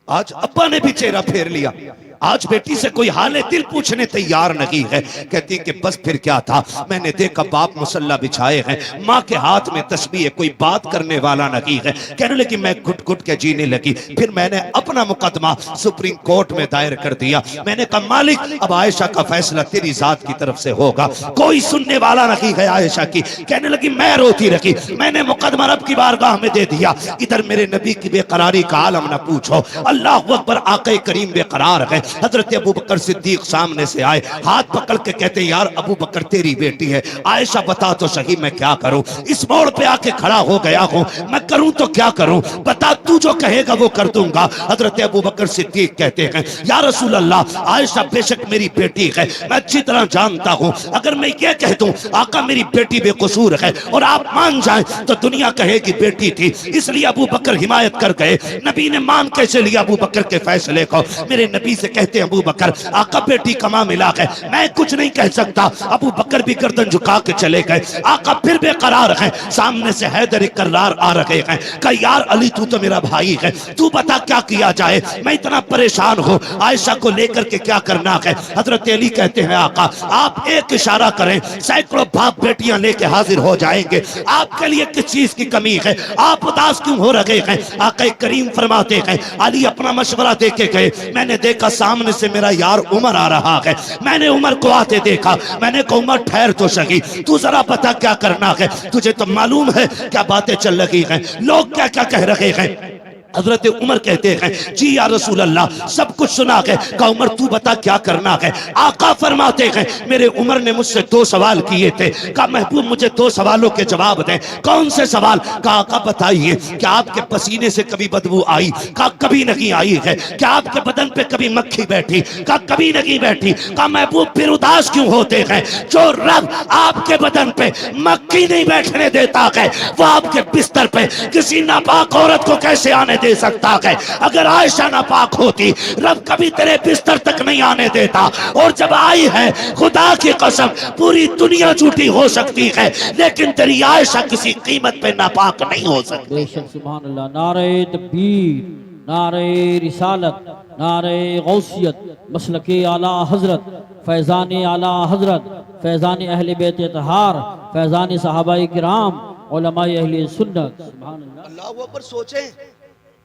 आज अब्बा ने भी चेहरा फेर लिया। आज बेटी से कोई हाल दिल पूछने तैयार नहीं है। कहती कि बस फिर क्या था, मैंने देखा बाप मुसल्ला बिछाए हैं, माँ के हाथ में तस्बीह है, कोई बात करने वाला नहीं है। कहने लगी मैं घुट घुट के जीने लगी। फिर मैंने अपना मुकदमा सुप्रीम कोर्ट में दायर कर दिया। मैंने कहा मालिक अब आयशा का फैसला तेरी जात की तरफ से होगा, कोई सुनने वाला नहीं है आयशा की। कहने लगी मैं रोती रही, मैंने मुकदमा रब की बारगाह में दे दिया। इधर मेरे नबी की बेकरारी का आलम न पूछो। अल्लाह अकबर, आक़े करीम बेकरार है। हजरत अबू बकर सिद्दीक सामने से आए, हाथ पकड़ के कहते यार अबू बकर तेरी बेटी है, आयशा बता तो सही मैं क्या करूं। इस मोड़ पे आके खड़ा हो गया हूं, मैं करूं तो क्या करूं, बता तू जो कहेगा वो कर दूंगा। हजरत अबू बकर सिद्दीक कहते हैं या रसूल अल्लाह, आयशा बेशक मेरी बेटी है, मैं अच्छी तरह जानता हूं। अगर मैं ये कह दूं आका मेरी बेटी बेकसूर है और आप मान जाएं तो दुनिया कहेगी बेटी थी। इसलिए अबू बकर हिमायत कर गए। नबी ने मान कैसे लिया अबू बकर के फैसले को। मेरे नबी से कहते हैं अबू बकर आका बेटी कमा मिला है, मैं कुछ नहीं कह सकता। अबू बकर भी गर्दन झुका के चले गए। आका फिर बेकरार है। सामने से हैदर कर्रार आ रहे हैं। कहा यार अली तू तो मेरा भाई है, तू बता क्या किया जाए, मैं इतना परेशान हूं, आयशा को लेकर के क्या करना है। हजरत अली कहते हैं आका आप एक इशारा करें, सैकड़ों बाप बेटियां लेके हाजिर हो जाएंगे, आपके लिए किस चीज की कमी है, आप उदास क्यों हो रहे हैं। आका करीम फरमाते हैं अली अपना मशवरा दे के गए, मैंने देखा सामने से मेरा यार उमर आ रहा है, मैंने उमर को आते देखा, मैंने कहा उमर ठहर तो सही, तू जरा पता क्या करना है, तुझे तो मालूम है क्या बातें चल रही हैं, लोग क्या क्या कह रहे हैं। हजरत उमर कहते हैं जी या रसूल अल्लाह सब कुछ सुना है। कहा उमर तू बता क्या करना है। आका फरमाते हैं मेरे उमर ने मुझसे 2 सवाल किए थे। कहा महबूब मुझे 2 सवालों के जवाब दें। कौन से सवाल। कहा आका बताइए क्या आपके पसीने से कभी बदबू आई। कहा कभी नहीं आई है। क्या आपके बदन पे कभी मक्खी बैठी। कहा कभी नहीं बैठी। कहा महबूब फिर उदास क्यों होते हैं। जो रब आपके बदन पे मक्खी नहीं बैठने देता है वो आपके बिस्तर पे किसी नापाक औरत को कैसे आने दे सकता है। अगर आयशा नापाक होती रब कभी तेरे बिस्तर तक नहीं आने देता। और जब आई है खुदा की कसम पूरी दुनिया झूठी हो सकती है लेकिन तेरी आयशा किसी कीमत पे नापाक नहीं हो सकती। बेशक सुभान अल्लाह। नारे तकबीर, नारे रिसालत, नारे गौसियत, मसलके आला हजरत, फैजान आला हजरत, फैजान अहले बैत तहार, फैजान सहाबाए किराम, उलमाए अहले सुन्नत। सुभान अल्लाह। अल्लाह अकबर। सोचें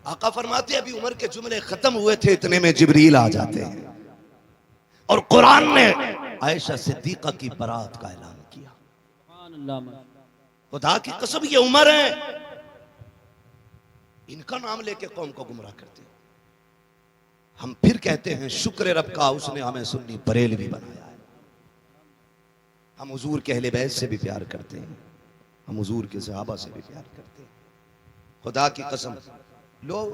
आका फरमाते अभी उमर के जुमले खत्म हुए थे इतने में जिब्रील आ जाते हैं और कुरान ने आयशा सिद्दीका की बरात का ऐलान किया। सुभान अल्लाह। खुदा की कसम ये उमर है, इनका नाम लेके कौम को गुमराह करते हैं। हम फिर कहते हैं शुक्र रब का उसने हमें सुन्नी बरेलवी बनाया है। हम हुजूर के अहले बैत से भी प्यार करते हैं, हम हुजूर के सहाबा से भी प्यार करते हैं। खुदा की कसम लोग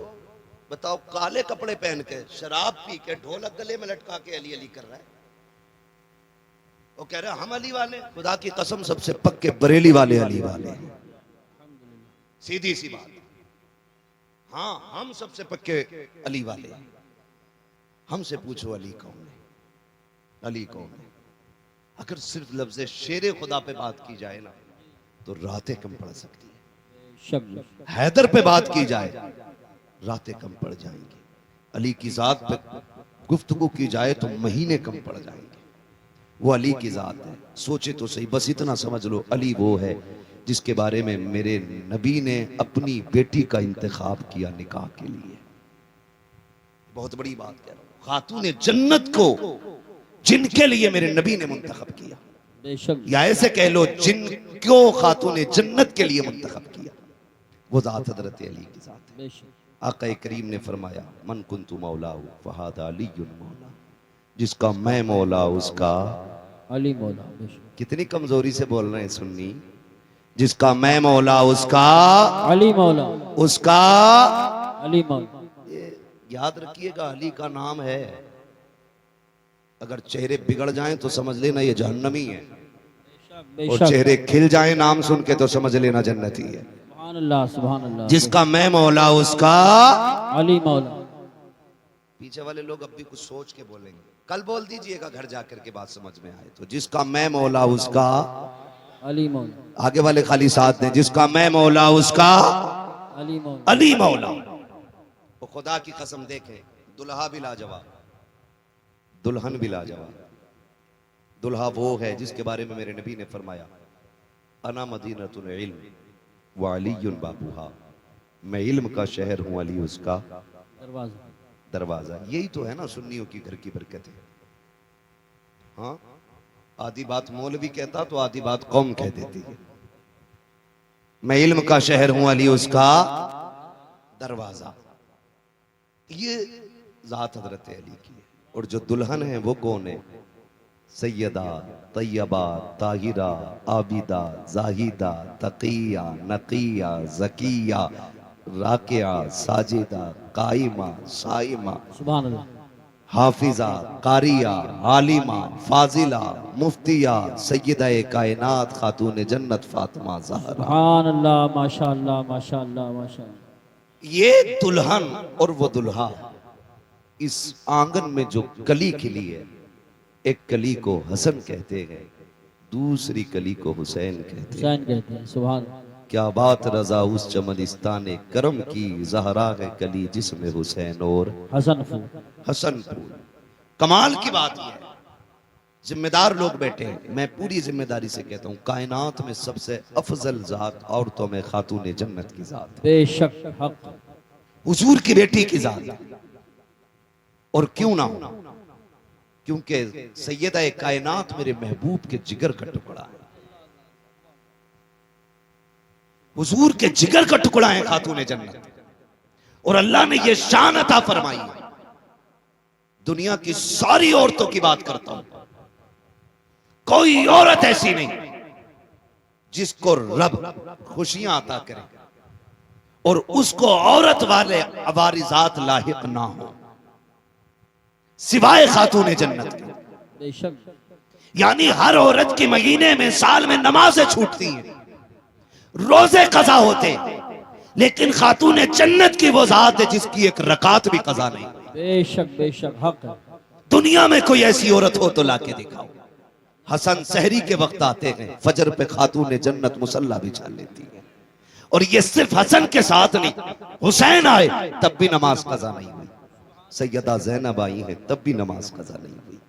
बताओ काले कपड़े पहन के शराब पी के ढोलक गले में लटका के अली अली कर रहा है, वो कह रहे हम अली वाले। खुदा की कसम सबसे पक्के बरेली वाले अली वाले, सीधी सी बात। हाँ हम सबसे पक्के अली वाले। हमसे पूछो अली कौन है, अली कौन है। अगर सिर्फ लफ्ज़ शेर खुदा पे बात की जाए ना तो रातें कम पड़ सकती है। हैदर पे बात की जाए रातें कम पड़ जाएंगी। अली की जात पे गुफ्तगू की जाए तो महीने कम पड़ जाएंगे। वो अली की जात है। सोचे तो सही, बस इतना समझ लो अली वो है जिसके बारे में मेरे नबी ने अपनी बेटी का इंतखाब किया निकाह के लिए। बहुत बड़ी बात कह रहा हूं, खातून जन्नत को जिनके लिए मेरे नबी ने मुंतखब किया, या ऐसे कह लो जिनको खातून जन्नत के लिए मुंतखब किया, वो जात हजरत अली की जात है। आका करीम ने फरमाया मन कुन्तु मौला फहादा अलीयुन मौला, जिसका मैं मौला उसका अली मौला। कितनी कमजोरी से बोल रहे हैं सुन्नी। जिसका मैं मौला उसका अली मौला, उसका अली मौला। ये याद रखिएगा अली का नाम है। अगर चेहरे बिगड़ जाएं तो समझ लेना ये जहन्नमी है, और चेहरे खिल जाएं नाम सुन के तो समझ लेना जन्नती है। सुभान अल्लाह, सुभान अल्लाह। जिसका मैं मौला उसका अली मौला। पीछे वाले लोग अब भी कुछ सोच के बोलेंगे, कल बोल दीजिएगा घर जाकर के बात समझ में आए तो। जिसका मैं मौला उसका अली मौला। आगे वाले खाली साथ दें, जिसका मैं मौला उसका अली मौला, अली मौला। वो खुदा की कसम देखें दुल्हा भी लाजवाब, दुल्हन भी लाजवाब। दुल्हा वो है जिसके बारे में मेरे नबी ने फरमाया, अना मदीनतुल इल्म व अलीयुन बाबूहा, मैं इल्म का शहर हूँ, अली उसका दरवाजा। यही तो है ना सुन्नियों की घर की बरकत है। हाँ, आधी बात मौलवी कहता तो आधी बात कौम कह देती है। मैं इल्म का शहर हूं, अली उसका दरवाजा। ये जात हजरत अली की है। और जो दुल्हन है वो कौन है? सैयदा तैयबा ताहिरा आबिदा जाहिदा तकिया नकिया जकिया राकिया साजिदा काइमा साइमा सुभान अल्लाह, हाफिजा कारिया आलिमा फाजिला मुफ्तिया सैयदा कायनात खातून जन्नत फातिमा ज़हरा। सुभान अल्लाह, माशाअल्लाह माशाअल्लाह माशाअल्लाह। ये दुल्हन और वो दुल्हा, इस आंगन में जो कली खिली है, एक कली को हसन कहते हैं, दूसरी कली को हुसैन कहते हैं। हुसैन कहते हैं। सुभान, क्या बात रजा उस चमनिस्तान करम की, ज़हरा है कली जिसमें हुसैन और हसन फूल। हसन फूल। कमाल की बात यह है, जिम्मेदार लोग बैठे हैं, मैं पूरी जिम्मेदारी से कहता हूँ, कायनात में सबसे अफजल जात औरतों में खातून जन्नत की जात है, बेशक हक। हुजूर की बेटी की जात। और क्यों ना हो, क्योंकि सैयदा कायनात मेरे महबूब के जिगर का टुकड़ा है, हुजूर के जिगर का टुकड़ा है खातून जन्नत। और अल्लाह ने यह शान अता फरमाई है। दुनिया की सारी औरतों की बात करता हूं, कोई औरत ऐसी नहीं जिसको रब खुशियां अता करे और उसको औरत वाले अवारिजात लाहिक ना हो, सिवाय खातून जन्नत के। बेशक, यानी हर औरत की महीने में साल में नमाजें छूटती हैं, रोजे कज़ा होते, लेकिन खातून जन्नत की वो जात है जिसकी एक रकात भी कज़ा नहीं। बेशक बेशक हक है। दुनिया में कोई ऐसी औरत हो तो लाके दिखाओ। हसन सहरी के वक्त आते हैं, फजर पे खातून जन्नत मुसल्ला बिछा लेती है। और ये सिर्फ हसन के साथ नहीं, हुसैन आए तब भी नमाज कज़ा नहीं हुई, सैयदा ज़ैनब आई है तब भी नमाज कज़ा नहीं हुई।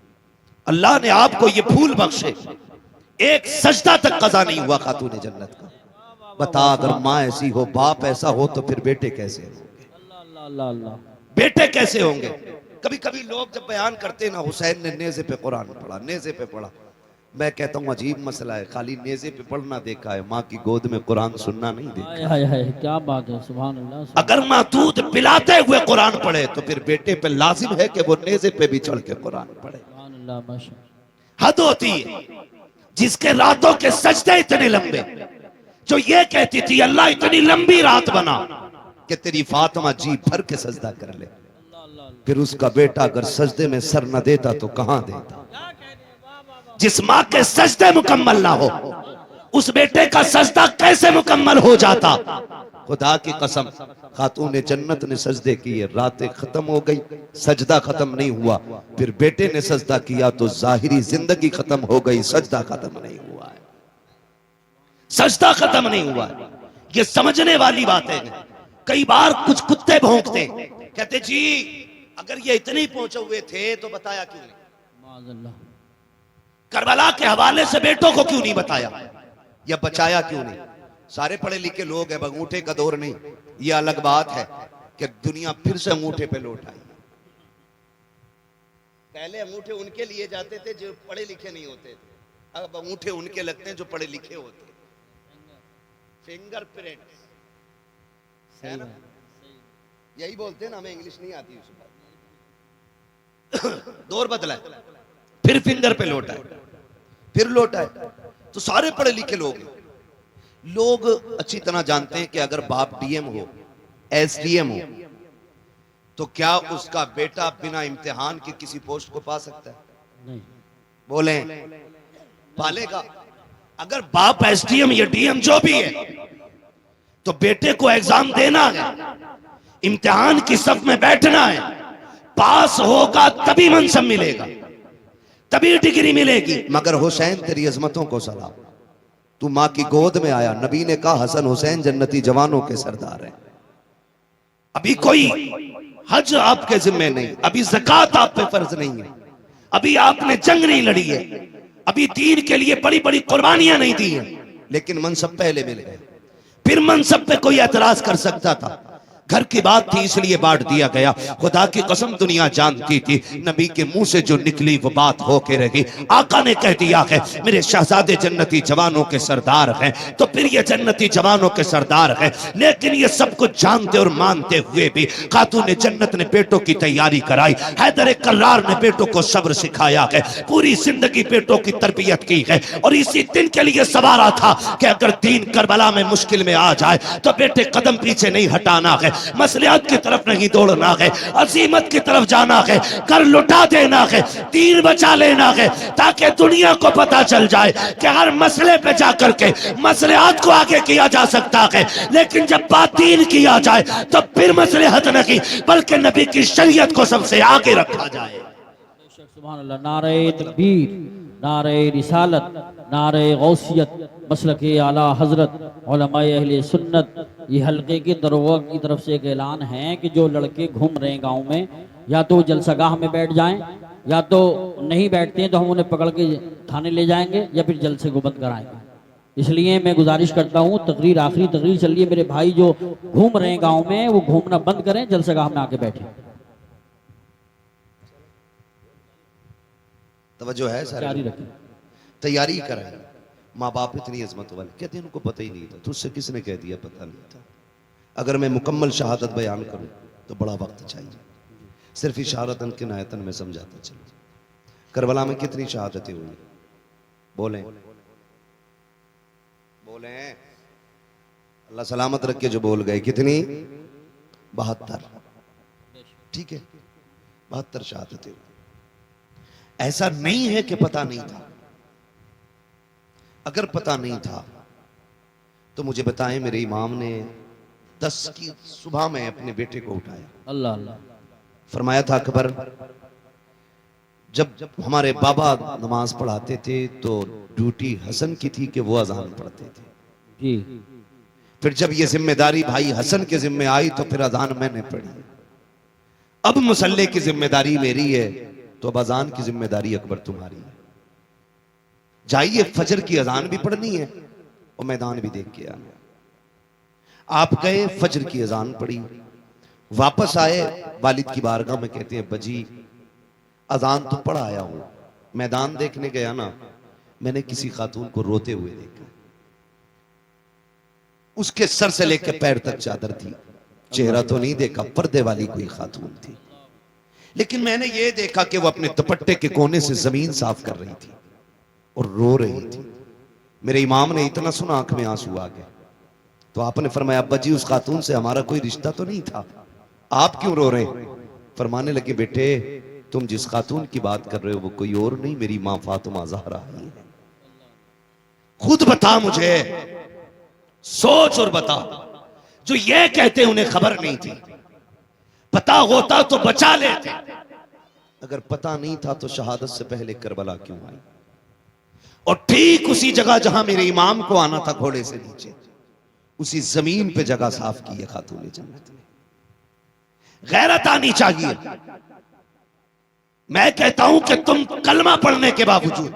अल्लाह ने आपको ये फूल बख्शे, एक सजदा तक कज़ा नहीं हुआ खातून जन्नत का। बता, अगर माँ ऐसी हो, बाप ऐसा हो, तो फिर बेटे कैसे होंगे? अल्लाह अल्लाह अल्लाह। बेटे कैसे होंगे? कभी कभी लोग जब बयान करते ना, हुसैन ने नेज़े पे कुरान पढ़ा, नेज़े पे पढ़ा, मैं कहता हूँ अजीब मसला है, खाली नेज़े पे पढ़ना देखा है, माँ की गोद में कुरान सुनना नहीं देखा। हाय हाय हाय, क्या बात है। सुभान अल्लाह, सुभान। अगर माँ दूध पिलाते हुए कुरान पढ़े तो फिर बेटे पे लाजिम है कि वो नेज़े पे भी चढ़ के कुरान पढ़े। सुभान अल्लाह, माशाअल्लाह। हद होती है जिसके रातों के सजदे इतने लंबे, जो ये कहती थी अल्लाह इतनी लंबी रात बना कि तेरी फातिमा जी भर के सजदा कर ले, फिर उसका बेटा अगर सजदे में सर न देता तो कहां देता? जिस माँ के सजदे मुकम्मल ना हो, उस बेटे का सजदा कैसे मुकम्मल हो जाता? खुदा की कसम, खातून जन्नत ने सजदे किए, रातें खत्म हो गई, सजदा खत्म नहीं हुआ, फिर बेटे ने सजदा किया तो जाहिरी जिंदगी खत्म हो गई, सजदा खत्म नहीं हुआ है, सजदा खत्म नहीं हुआ है। ये समझने वाली बात है। कई बार कुछ कुत्ते भौंकते, कहते जी अगर ये इतने ही पहुंचे हुए थे तो बताया क्यों नहीं? माज़अल्लाह। करबला के हवाले से बेटों को क्यों नहीं बताया या बचाया क्यों नहीं? सारे पढ़े लिखे लोग हैं, अंगूठे का दौर नहीं। ये अलग बात है कि दुनिया फिर से अंगूठे पे लौट आई। पहले अंगूठे उनके लिए जाते थे जो पढ़े लिखे नहीं होते थे, अब अंगूठे उनके लगते हैं जो पढ़े लिखे होते हैं। फिंगरप्रिंट है ना, यही बोलते हैं ना, हमें इंग्लिश नहीं आती। दौर बदला है, फिर फिंगर पे लौटा है, फिर लौटा है। तो सारे पढ़े लिखे लोग अच्छी तरह जानते हैं कि अगर बाप डीएम हो, एसडीएम हो, तो क्या उसका बेटा बिना इम्तिहान के किसी पोस्ट को पा सकता है? नहीं। बोले पालेगा। अगर बाप एसडीएम या डीएम जो भी है, तो बेटे को एग्जाम देना है, इम्तिहान की सफ में बैठना है, पास होगा तभी मनसब मिलेगा, तभी डिग्री मिलेगी। मगर हुसैन तेरी अजमतों को सलाम, तू माँ की गोद में आया, नबी ने कहा हसन हुसैन जन्नती जवानों के सरदार हैं। अभी कोई हज आपके जिम्मे नहीं, अभी ज़कात आप पे फर्ज नहीं है, अभी आपने जंग नहीं लड़ी है, अभी दीन के लिए बड़ी बड़ी कुर्बानियां नहीं दी हैं, लेकिन मनसब पहले मिल गए। फिर मनसब पे कोई एतराज कर सकता था, घर की बात थी इसलिए बांट दिया गया। खुदा की कसम दुनिया जानती थी नबी के मुंह से जो निकली वो बात होके रही। आका ने कह दिया है मेरे शहजादे जन्नती जवानों के सरदार हैं, तो फिर ये जन्नती जवानों के सरदार हैं। लेकिन ये सब कुछ जानते और मानते हुए भी खातून जन्नत ने बेटों की तैयारी कराई। हैदर कर्रार ने बेटों को सब्र सिखाया है, पूरी जिंदगी बेटों की तरबियत की है, और इसी दिन के लिए सवारा था कि अगर दीन करबला में मुश्किल में आ जाए तो बेटे कदम पीछे नहीं हटाना है, मसलियात की तरफ नहीं दौड़ना है, अजीमत की तरफ जाना है, कर लुटा देना है, दीन बचा लेना है, ताकि दुनिया को पता चल जाए कि हर मसले पे जाकर के मसलियात को आगे किया जा सकता है। लेकिन जब बात दीन किया जाए तो फिर मसलिहत नहीं बल्कि नबी की शरीयत को सबसे आगे रखा जाए। सुभान अल्लाह। नारे तकबीर, नारे रिसालत, नारे गौसियत, मसलक आला हजरत, उलमाए अहले सुन्नत। ये हल्के के दरोगा की तरफ से एक ऐलान है कि जो लड़के घूम रहे हैं गांव में, या तो जलसागाह में बैठ जाएं, या तो नहीं बैठते हैं तो हम उन्हें पकड़ के थाने ले जाएंगे या फिर जलसे को बंद कराएंगे। इसलिए मैं गुजारिश करता हूँ, तकरीर आखिरी तकरीर चल रही है, मेरे भाई जो घूम रहे हैं गाँव में वो घूमना बंद करें, जलसागाह में आके बैठे। तवज्जो है सर, जारी रखें, तैयारी करें। माँ बाप इतनी अजमत वाले, कहते हैं उनको पता ही नहीं था, तुझसे किसने कह दिया पता नहीं था। अगर मैं मुकम्मल शहादत बयान करूं तो बड़ा वक्त चाहिए, सिर्फ इशारतन किनायतन में समझाता चलो। करबला में कितनी शहादतें हुई बोलें बोलें, अल्लाह सलामत रख के जो बोल गए, कितनी? 72। ठीक है, 72 शहादतें हुई। ऐसा नहीं है कि पता नहीं था, अगर पता नहीं था तो मुझे बताएं मेरे इमाम ने 10 की सुबह में अपने बेटे को उठाया, अल्लाह अल्लाह, फरमाया था अकबर जब हमारे बाबा नमाज पढ़ाते थे तो ड्यूटी हसन की थी कि वो अजान पढ़ते थे जी। फिर जब ये जिम्मेदारी भाई हसन के जिम्मे आई तो फिर अजान मैंने पढ़ी। अब मुसल्ले की जिम्मेदारी मेरी है तो अब अजान की जिम्मेदारी अकबर तुम्हारी है। जाइए फजर की अजान भी पढ़नी है और मैदान भी देख के आना। आप गए, फजर की अजान पढ़ी, वापस आए, वालिद की बारगाह में कहते हैं बजी अजान तो पढ़ आया हूं, मैदान देखने गया ना, मैंने किसी खातून को रोते हुए देखा, उसके सर से लेकर पैर तक चादर थी, चेहरा तो नहीं देखा, पर्दे वाली कोई खातून थी, लेकिन मैंने ये देखा कि वो अपने दुपट्टे के कोने से जमीन साफ कर रही थी और रो रही थी। मेरे इमाम ने इतना सुना आंख में आंसू आ गए, तो आपने फरमाया अब्बा जी उस खातून से हमारा कोई रिश्ता तो नहीं था, आप क्यों रो रहे हैं? फरमाने लगे बेटे तुम जिस खातून की बात कर रहे हो वो कोई और नहीं, मेरी मां फातिमा ज़हरा ही है। खुद बता मुझे, सोच और बता, जो ये कहते उन्हें खबर नहीं थी, पता होता तो बचा लेते, अगर पता नहीं था तो शहादत से पहले करबला क्यों आई? और ठीक उसी जगह जहां मेरे इमाम को आना था घोड़े से नीचे, उसी जमीन पे जगह साफ की है खातून जन्नत ने। गैरत आनी चाहिए। मैं कहता हूं कि तुम कलमा पढ़ने के बावजूद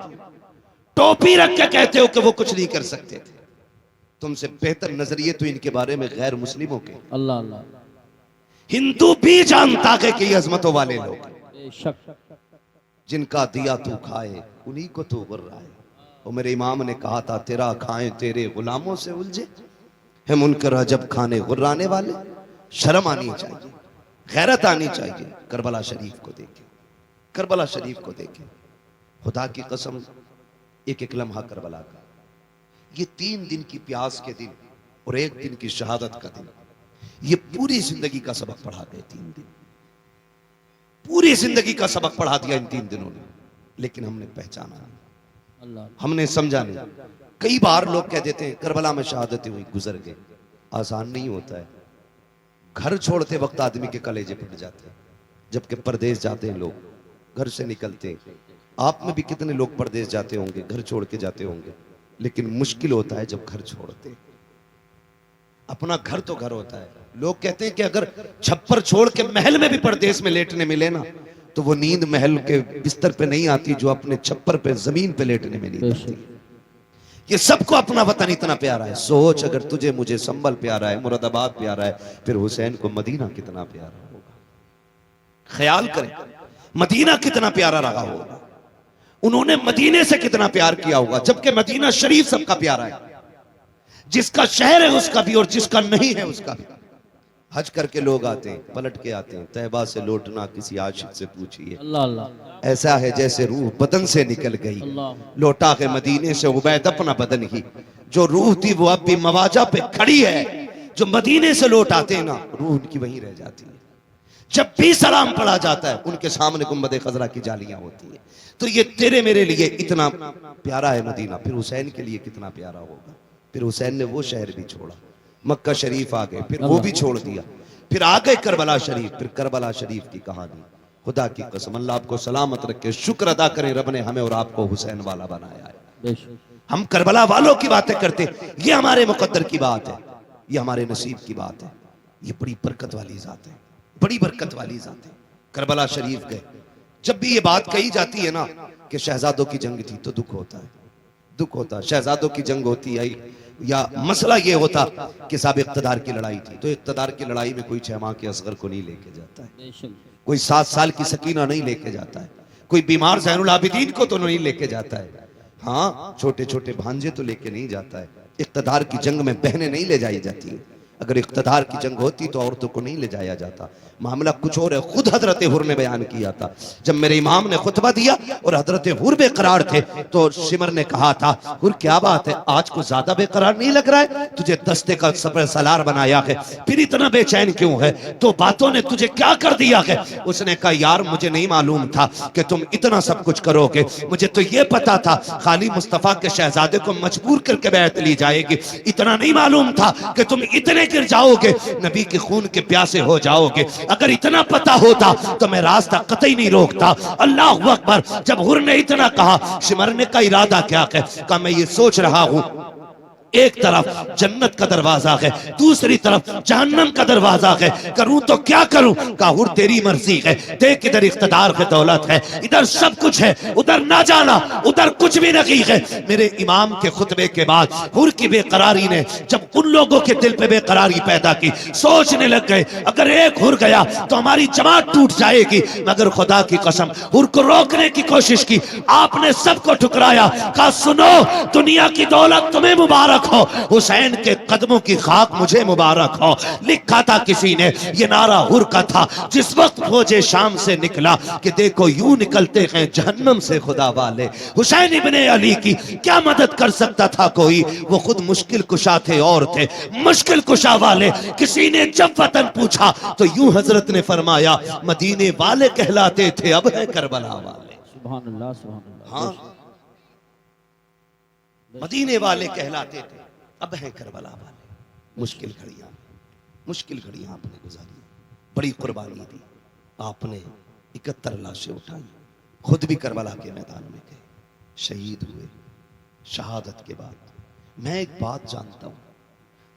टोपी रख के कहते हो कि वो कुछ नहीं कर सकते थे, तुमसे बेहतर नजरिए तो इनके बारे में गैर मुस्लिमों के। अल्लाह अल्लाह, हिंदू भी जानता है कि ये अजमतों वाले लोग बेशक, जिनका दिया तू खाए उन्हीं को तू गुर्राए। और मेरे इमाम ने कहा था तेरा खाएं तेरे गुलामों से उलझे है मुनकर जब खाने गुर्राने वाले। शर्म आनी चाहिए, गैरत आनी चाहिए। करबला शरीफ को देखे, करबला शरीफ को देखे, खुदा की कसम एक एक लम्हा करबला का, ये 3 दिन की प्यास के दिन और 1 दिन की शहादत का दिन, ये पूरी जिंदगी का सबक पढ़ा गए। 3 दिन पूरी जिंदगी का सबक पढ़ा दिया इन 3 दिनों ने, लेकिन हमने पहचाना नहीं, हमने समझा नहीं। कई बार लोग कह देते हैं करबला में शहादतें हुई गुजर गए, आसान नहीं होता है। घर छोड़ते वक्त आदमी के कलेजे फट जाते हैं, जबकि परदेश जाते हैं लोग, घर से निकलते हैं। आप में भी कितने लोग परदेश जाते होंगे, घर छोड़ के जाते होंगे, लेकिन मुश्किल होता है जब घर छोड़ते। अपना घर तो घर होता है। लोग कहते हैं कि अगर छप्पर छोड़ के महल में भी परदेश में लेटने मिले ना, तो वो नींद महल के बिस्तर पे नहीं आती जो अपने छप्पर पे जमीन पे लेटने में नींद आती है। ये सबको अपना वतन इतना प्यारा है। सोच, अगर तुझे मुझे संभल प्यारा है, मुरादाबाद प्यारा है, फिर हुसैन को मदीना कितना प्यारा होगा। ख्याल करें, मदीना कितना प्यारा रहा होगा, उन्होंने मदीने से कितना प्यार किया होगा। जबकि मदीना शरीफ सबका प्यारा है, जिसका शहर है उसका भी और जिसका नहीं है उसका भी। हज करके लोग आते हैं, पलट के आते हैं। तैयबा से लौटना किसी आशिक से पूछिए, अल्लाह अल्लाह। ऐसा है जैसे रूह बदन से निकल गई। लौटा के मदीने से उबैद अपना बदन ही, जो रूह थी वो अब भी मवाजा पे खड़ी है। जो मदीने से लौट आते हैं ना, रूह उनकी वहीं रह जाती है। जब भी सलाम पढ़ा जाता है उनके सामने गुंबद खजरा की जालियां होती है। तो ये तेरे मेरे लिए इतना प्यारा है मदीना, फिर हुसैन के लिए कितना प्यारा होगा। फिर हुसैन ने वो शहर भी छोड़ा, मक्का शरीफ आ गए, फिर वो भी छोड़ दिया, फिर आ गए करबला शरीफ। फिर करबला शरीफ की कहानी, खुदा की कसम अल्लाह आपको सलामत रखे। शुक्र अदा करें रब ने हमें और आपको हुसैन वाला बनाया है। हम करबला वालों की बातें करते, ये हमारे मुकद्दर की बात है, ये हमारे नसीब की बात है। ये बड़ी बरकत वाली जात है, बड़ी बरकत वाली जात है। करबला शरीफ गए। जब भी ये बात कही जाती है ना कि शहजादों की जंग थी, तो दुख होता है, दुख होता है। शहजादों की जंग होती है या मसला ये होता कि साहब इक़्तिदार की लड़ाई थी, तो इक़्तिदार की लड़ाई में कोई 6 माह के असगर को नहीं लेके जाता है, कोई 7 साल की सकीना नहीं लेके जाता है, कोई बीमार ज़ैनुल आबिदीन को तो नहीं लेके जाता है। हाँ, छोटे छोटे भांजे तो लेके नहीं जाता है। इक़्तिदार की जंग में बहनें नहीं ले जाई जाती है। अगर इक़्तिदार की जंग होती तो औरतों को नहीं ले जाया जाता। मामला कुछ और है। खुद हजरत हुर ने बयान किया था, जब मेरे इमाम ने खुतबा दिया और हजरत हुर बेकरार थे, तो सिमर ने कहा था, हुर क्या बात है, आज को ज्यादा बेकरार नहीं लग रहा है? तुझे दस्ते का सफर सलार बनाया है, फिर इतना बेचैन क्यों है? तो बातों ने तुझे क्या कर दिया है? उसने कहा, यार मुझे नहीं मालूम था कि तुम इतना सब कुछ करोगे। मुझे तो ये पता था खाली मुस्तफा के शहजादे को मजबूर करके बैत ली जाएगी। इतना नहीं मालूम था कि तुम इतने गिर जाओगे, नबी के खून के प्यासे हो जाओगे। अगर इतना पता होता तो मैं रास्ता कतई नहीं रोकता। अल्लाह अकबर। जब हुर ने इतना कहा, सिमरने का इरादा क्या है? कहा, मैं ये सोच रहा हूं, एक तरफ जन्नत का दरवाजा है, दूसरी तरफ जहन्नम का दरवाजा है, करूं तो क्या करूं? कहा, हुर तेरी मर्जी है। देख, इधर इख्तिदार है, दौलत है, इधर सब कुछ है, उधर ना जाना, उधर कुछ भी नहीं है। मेरे इमाम के खुतबे के बाद हुर की बेकरारी ने जब उन लोगों के दिल पे बेकरारी पैदा की, सोचने लग गए अगर एक हुर गया तो हमारी जमात टूट जाएगी। मगर खुदा की कसम, हुर को रोकने की कोशिश की, आपने सबको ठुकराया। कहा, सुनो, दुनिया की दौलत तुम्हें मुबारक हो, हुसैन के कदमों की खाक मुझे मुबारक हो। लिखा था किसी ने, ये नारा हुर का था जिस वक्त फौजे शाम से निकला कि देखो यूं निकलते हैं जहन्नम से खुदा वाले। हुसैन इब्ने अली की क्या मदद कर सकता था कोई? वो खुद मुश्किल कुशा थे और थे मुश्किल कुशा वाले। किसी ने जब वतन पूछा तो यूं हजरत ने फरमाया, मदीने वाले कहलाते थे, अब है करबला वाले। सुभान अल्लाह, सुभान अल्लाह। हाँ, मदीने वाले कहलाते थे, अब हैं करबला वाले। मुश्किल घड़ियां आपने गुजारी, बड़ी कुर्बानी दी आपने। 71 लाशें उठाई, खुद भी करबला के मैदान में गए, शहीद हुए। शहादत के बाद मैं एक बात जानता हूं,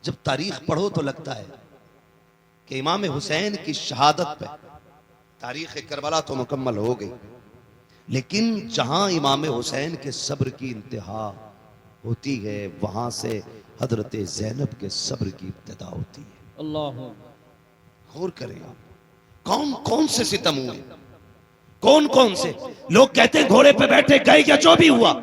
जब तारीख पढ़ो तो लगता है कि इमाम हुसैन की शहादत पे तारीख करबला तो मुकम्मल हो गई, लेकिन जहां इमाम हुसैन के सब्र की इंतहा होती है, वहां से हजरत ज़ैनब के सब्र की इब्तिदा होती है। अल्लाह, गौर करें आप, कौन कौन से सितम हुए, कौन कौन से लोग कहते हैं घोड़े पे बैठे गए या जो भी हुआ,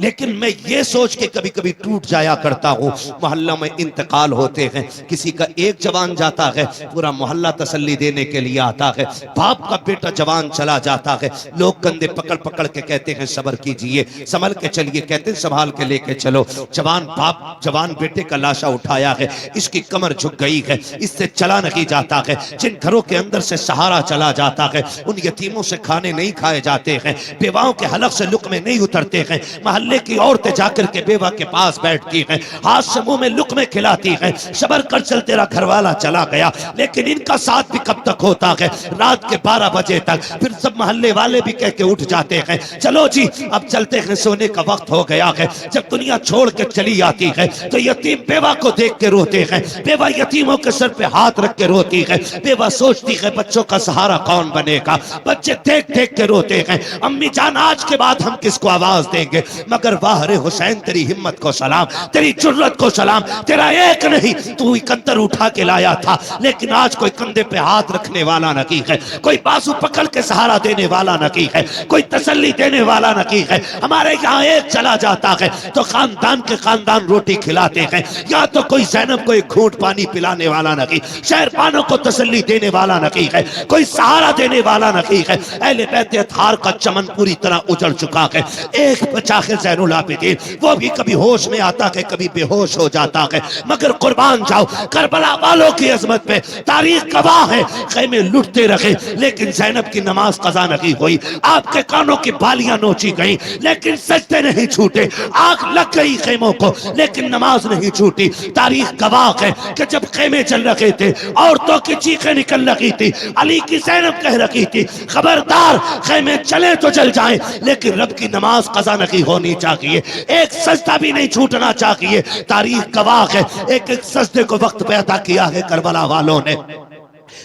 लेकिन मैं ये सोच के कभी कभी टूट जाया करता हूँ, मोहल्ला में इंतकाल होते हैं, किसी का एक जवान जाता है, पूरा मोहल्ला तसल्ली देने के लिए आता है। बाप का बेटा जवान चला जाता है, लोग कंधे पकड़ पकड़ के कहते हैं सब्र कीजिए, संभल के चलिए, कहते हैं संभाल के लेके चलो। जवान बाप जवान बेटे का लाशा उठाया है, इसकी कमर झुक गई है, इससे चला नहीं जाता है। जिन घरों के अंदर से सहारा चला जाता है, उन यतीमों से खाने नहीं खाए जाते हैं, बेवाओं के हलक से लुक्मे नहीं उतरते हैं। मोहल्ले की औरतें जाकर के बेवा के पास बैठती हैं, हाथ से मुंह में लुक़्मे खिलाती हैं, सबर कर चल तेरा घरवाला चला गया। लेकिन इनका साथ भी कब तक होता है? रात के 12 बजे तक। फिर सब मोहल्ले वाले भी कह के उठ जाते हैं, चलो जी अब चलते हैं, सोने का वक्त हो गया है। जब दुनिया छोड़ के चली आती है तो यतीम बेवा को देख के रोते हैं, बेवा यतीमों के सर पे हाथ रख के रोती है, बेवा सोचती है बच्चों का सहारा कौन बनेगा। बच्चे देख देख के रोते हैं, अम्मी जान आज के बाद हम किसको आवाज देंगे। मगर वाह रे हुसैन तेरी हिम्मत को सलाम, तेरी जुर्रत को सलाम, तेरा एक नहीं तू इकहत्तर उठा के लाया था, लेकिन आज कोई कंधे पे हाथ रखने वाला नहीं है, कोई बाजू पकड़ के सहारा देने वाला नहीं है, कोई तसल्ली देने वाला नहीं है। हमारे यहाँ एक चला जाता है तो खानदान के खानदान रोटी खिलाते हैं, या तो कोई ज़ैनब को एक घूंट पानी पिलाने वाला नहीं, शहरबानों को तसल्ली देने वाला नहीं है, कोई सहारा देने वाला नहीं है। अहले बैत अतहार का चमन पूरी तरह उजड़ चुका है। एक बचा है ज़ैनुल आबिदीन, वो भी कभी होश में आता है कभी बेहोश हो जाता है। मगर कुर्बान जाओ करबला वालों की अजमत पे, तारीख गवाह है, खैमे लुटते रहे लेकिन ज़ैनब की नमाज कज़ा नहीं हुई, आपके कानों की बालियां नोची गई लेकिन सजदे नहीं छूटे, आग लग गई खेमों को लेकिन नमाज नहीं छूटी। तारीख गवाह है कि जब खेमे चल रहे थे औरतों की चीखें निकल रही थी, अली की ज़ैनब कह रही थी खबरदार खेमे चले तो चल जाएं लेकिन रब की नमाज कज़ा नहीं होनी चाहिए, एक सजदा भी नहीं छूटना चाहिए। तारीख गवाह है एक एक सजदे को वक्त पे अदा किया है करबला वालों ने,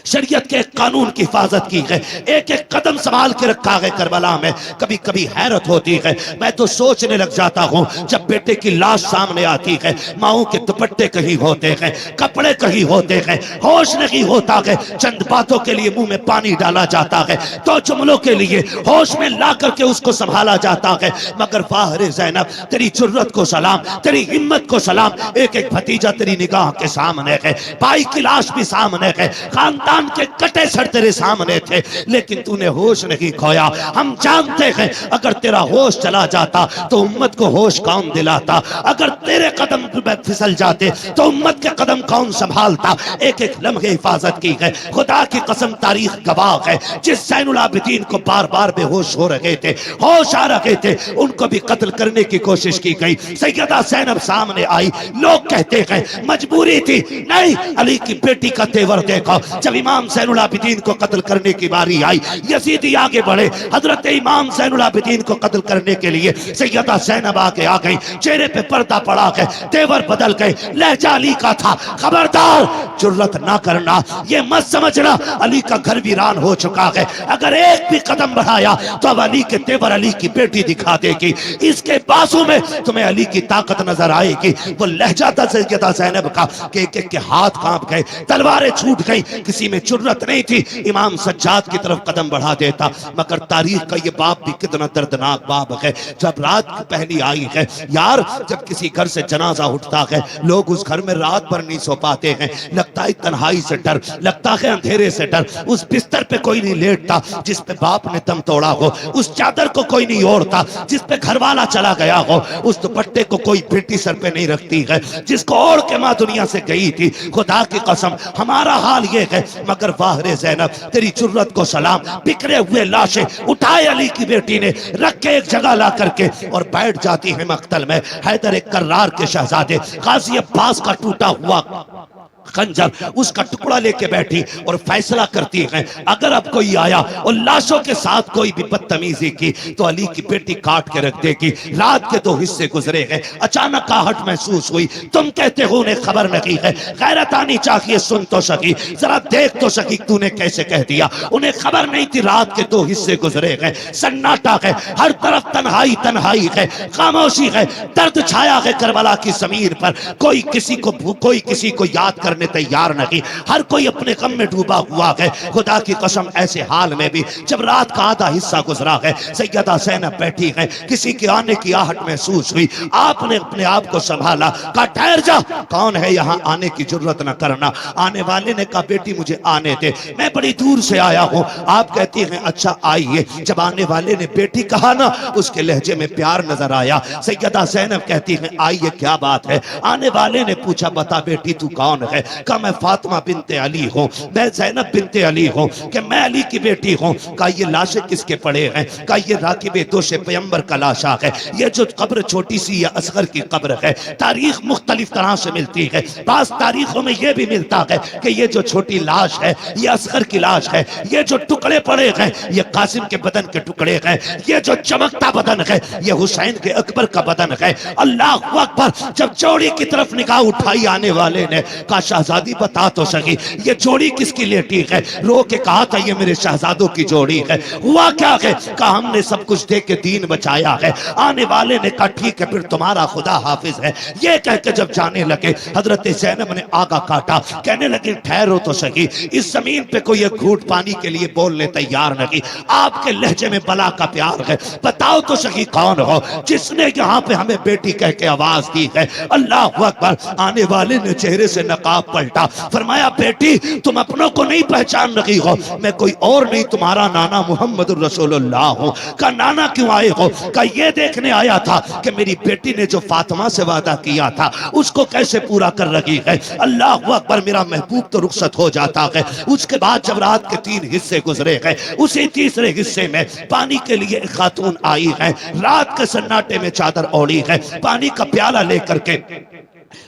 शरीयत के कानून की हिफाजत की है, एक एक कदम संभाल के रखा है करबला में। कभी कभी हैरत होती है, मैं तो सोचने लग जाता हूँ जब बेटे की लाश सामने आती है, माओं के दुपट्टे कहीं होते हैं, कपड़े कहीं होते हैं, होश नहीं होता है, चंद बातों के लिए मुंह में पानी डाला जाता है, तो जुमलों के लिए होश में ला करके उसको संभाला जाता है। मगर वाह रे ज़ैनब तेरी जुर्रत को सलाम, तेरी हिम्मत को सलाम, एक एक भतीजा तेरी निगाह के सामने है, भाई की लाश भी सामने है, खानदान के कटे सर तेरे सामने थे, लेकिन तूने होश नहीं खोया। हम जानते हैं अगर तेरा होश चला जाता तो उम्मत को होश कौन दिलाता, अगर तेरे कदम फिसल जाते तो उम्मत के कदम कौन संभालता। एक एक लम्हे हिफाजत की है, खुदा की कसम तारीख गवाह है, जिस ज़ैनुल आबिदीन को बार बार बेहोश हो रहे थे, होश आ रहे थे, उनको भी कत्ल करने की कोशिश की गई। सैयदा ज़ैनब सामने आई, लोग कहते हैं मजबूरी थी, नहीं अली की बेटी का तेवर देखो। जब इमाम ज़ैनुल आबिदीन को कत्ल करने की बारी आई, यजीदी आगे बढ़े, हजरत इमाम ज़ैनुल आबिदीन को कत्ल करने के लिए सैयदा ज़ैनब आगे आ गई, चेहरे पे पर्दा पड़ा है, तेवर बदल गए, लहजा अली का था। खबरदार जुर्रत ना करना, ये मत समझना अली का घर वीरान हो चुका है, अगर एक भी कदम बढ़ाया तो अब अली के तेवर अली की बेटी दिखा देगी, इसके बाजू में तुम्हें अली की ताकत नजर आएगी। वो लहजा था सैयदा ज़ैनब का कि एक के हाथ कांप गए, तलवारें छूट गई, किसी में जुर्रत नहीं थी इमाम सज्जाद की तरफ कदम बढ़ा देता। मगर तारीख का ये बाप भी कितना दर्दनाक बाप है। जब रात की पहली आई है यार, जब किसी घर से जनाजा उठता है लोग उस घर में रात भर नहीं सो पाते हैं, लगता है तन्हाई से डर, लगता है अंधेरे से डर, उस बिस्तर पे कोई नहीं लेटता जिस पे बाप ने दम तोड़ा हो, उस चादर को कोई नहीं ओढ़ता जिस पे घरवाला चला गया हो, उस दुपट्टे को कोई बेटी सर पे नहीं रखती है जिसको ओढ़ के माँ दुनिया से गई थी। खुदा की कसम हमारा हाल ये है। मगर वाह रे ज़ैनब तेरी जुर्रत को सलाम, बिखरे हुए लाशें उठाए अली की बेटी ने रख के एक जगह ला करके और बैठ जाती है मक्तल में। हैदर कर्रार के शहजादे गाजी अब्बास का टूटा हुआ खंजर उसका टुकड़ा लेके बैठी और फैसला करती है अगर अब कोई आया और लाशों के साथ कोई भी बदतमीजी की तो अली की बेटी काट के रख देगी। रात के 2 हिस्से गुजरे हैं, अचानक आहट महसूस हुई, तुम कहते हो उन्हें खबर नहीं है, गैरत आनी चाहिए, सुन तो सकी, जरा देख तो सकी तूने कैसे कह दिया। उन्हें खबर नहीं थी रात के 2 हिस्से गुजरे हैं, सन्नाटा है, हर तरफ तन्हाई तन्हाई है, खामोशी है, दर्द छाया है करबला की जमीन पर, कोई किसी को याद करने तैयार नहीं, हर कोई अपने गम में डूबा हुआ है। खुदा की कसम ऐसे हाल में भी जब रात का आधा हिस्सा गुजरा है, सैयदा ज़ैनब बैठी है, किसी के आने की आहट महसूस हुई, आपने अपने आप को संभाला, कहा ठहर जा, कौन है यहाँ, आने की जरूरत न करना। आने वाले ने कहा बेटी मुझे आने दे, मैं बड़ी दूर से आया हूँ। आप कहती हैं अच्छा आइए। जब आने वाले ने बेटी कहा ना, उसके लहजे में प्यार नजर आया। सैयदा ज़ैनब कहती हैं आइए क्या बात है। आने वाले ने पूछा बता बेटी तू कौन है। है? कहा मैं फातिमा बिनते अली हूँ, मैं ज़ैनब बिनते अली हूँ, कि मैं अली की बेटी हूँ। कहा ये लाशें किसके पड़े हैं? कहा ये राकिब दोशे पैगंबर का लाशा है। ये जो कब्र छोटी सी है असगर की कब्र है। तारीख मुख्तलिफ तरह से मिलती है। बास तारीखों में यह भी मिलता है कि ये जो छोटी लाश है ये असगर की लाश है। ये जो टुकड़े पड़े हैं ये कासिम के बदन के टुकड़े हैं। ये जो चमकता बदन है ये हुसैन के अकबर का बदन है। अल्लाह अकबर। जब जोड़ी की तरफ निगाह उठाई आने वाले ने, कहा शहजादी बता तो सही ये जोड़ी किसकी लेटी है? रो के कहा था ये मेरे शहजादों की जोड़ी है। हुआ क्या है? कहा हमने सब कुछ दे के दीन बचाया है। आने वाले ने कहा ठीक है फिर तुम्हारा खुदा हाफिज है। ये कह के जब जाने लगे हजरत ज़ैनब ने आगा काटा, कहने लगे ठहरो तो सही, इस जमीन पे कोई एक घूंट पानी के लिए बोलने तैयार नहीं। आपके लहजे में बला का प्यार है, बताओ तो सही कौन हो जिसने यहाँ पे हमें बेटी कह के आवाज दी है? अल्लाह अकबर। आने वाले ने चेहरे से नकाब पलटा, फरमाया बेटी तुम अपनों को नहीं पहचान रही हो, मैं कोई और नहीं तुम्हारा नाना मोहम्मद रसूलुल्लाह हूँ। का नाना क्यों आए हो? का ये देखने आया था कि मेरी बेटी ने जो फातिमा से वादा किया था उसको कैसे पूरा कर रही है। अल्लाह अकबर। मेरा महबूब तो रुखसत हो जाता है। उसके बाद जब रात के 3 हिस्से गुजरे गए, उसी तीसरे हिस्से में पानी के लिए एक खातून आई है। रात के सन्नाटे में चादर ओढ़ी है, पानी का प्याला लेकर के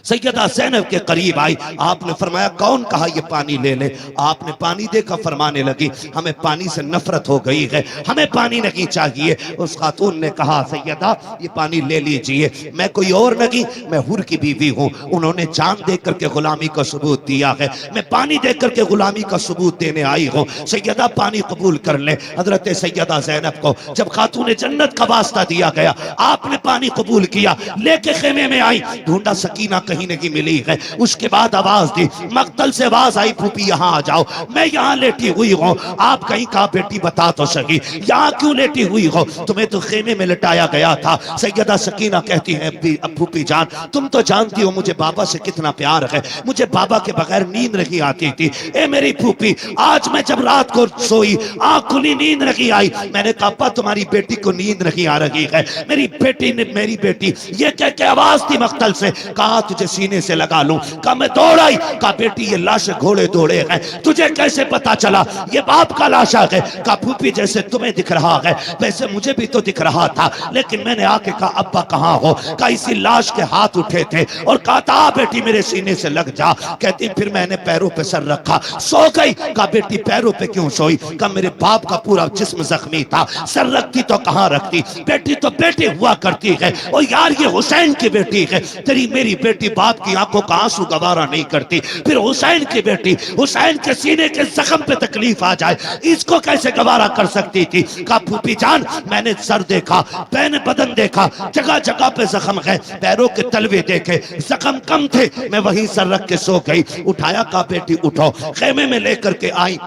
सैयदा ज़ैनब के करीब आई। आपने फरमाया कौन? कहा ये पानी ले ले। आपने पानी देखा, फरमाने लगी हमें पानी से नफरत हो गई है, हमें पानी नहीं चाहिए। उस खातून ने कहा सैयदा ये पानी ले लीजिए, मैं कोई और नहीं, मैं हुर की बीवी हूँ। उन्होंने जान दे करके गुलामी का सबूत दिया है, मैं पानी दे करके गुलामी का सबूत देने आई हूँ। सैयदा पानी कबूल कर ले। हजरत सैयदा ज़ैनब को जब खातून जन्नत का वास्ता दिया गया, आपने पानी कबूल किया, लेके खेमे में आई, ढूंढा सकीना कहीं नहीं मिली है। उसके बाद आवाज दी, मक्तल से आवाज आई फूफी यहाँ आ जाओ, मैं यहाँ लेटी हुई हूँ। आप कहीं कहा बेटी बता तो सही यहाँ क्यों लेटी हुई हो? तुम्हें तो खेमे में लटाया गया था। सैयदा सकीना कहती है फूफी जान तुम तो जानती हो मुझे बाबा से कितना प्यार है, मुझे बाबा के बगैर नींद नहीं आती थी। ए मेरी फूफी आज मैं जब रात को सोई आंख खुली नींद नहीं आई, मैंने कहा अप्पा तुम्हारी बेटी को नींद नहीं आ रही है। मेरी बेटी ने मेरी बेटी ये कह के आवाज दी मक्तल से, कहा तुझे सीने से लगा लूं। कहा मैं दौड़ आई, कहा बेटी ये लाश घोड़े दौड़े हैं, तुझे कैसे पता चला ये बाप का लाशा है? कहा फूफी जैसे तुम्हें दिख रहा है वैसे मुझे भी तो दिख रहा था, लेकिन मैंने आके कहा अब्बा कहाँ हो? कहा इसी लाश के हाथ उठे थे और कहा था बेटी मेरे सीने से लग जा। कहती फिर मैंने पैरों पे सर रखा, सो गई। कहा बेटी पैरों पे क्यों सोई? कहा मेरे बाप का पूरा जिस्म जख्मी था, सर रखती तो कहाँ रखती? बेटी तो बेटी हुआ करती है। और यार ये हुसैन की बेटी है, तेरी मेरी बेटी बाप की आंखों का आंसू गवारा नहीं करती, फिर हुसैन की बेटी हुसैन के सीने के जख्म पे तकलीफ आ जाए इसको कैसे गवारा कर सकती थी? कहा फूफी जान मैंने सर देखा, मैंने बदन देखा, जगह जगह पे जख्म है, पैरों के तलवे देखे जख्म कम थे, मैं वहीं सर रख के सो गई। उठाया, कहा बेटी उठो, खेमे में लेकर के आई,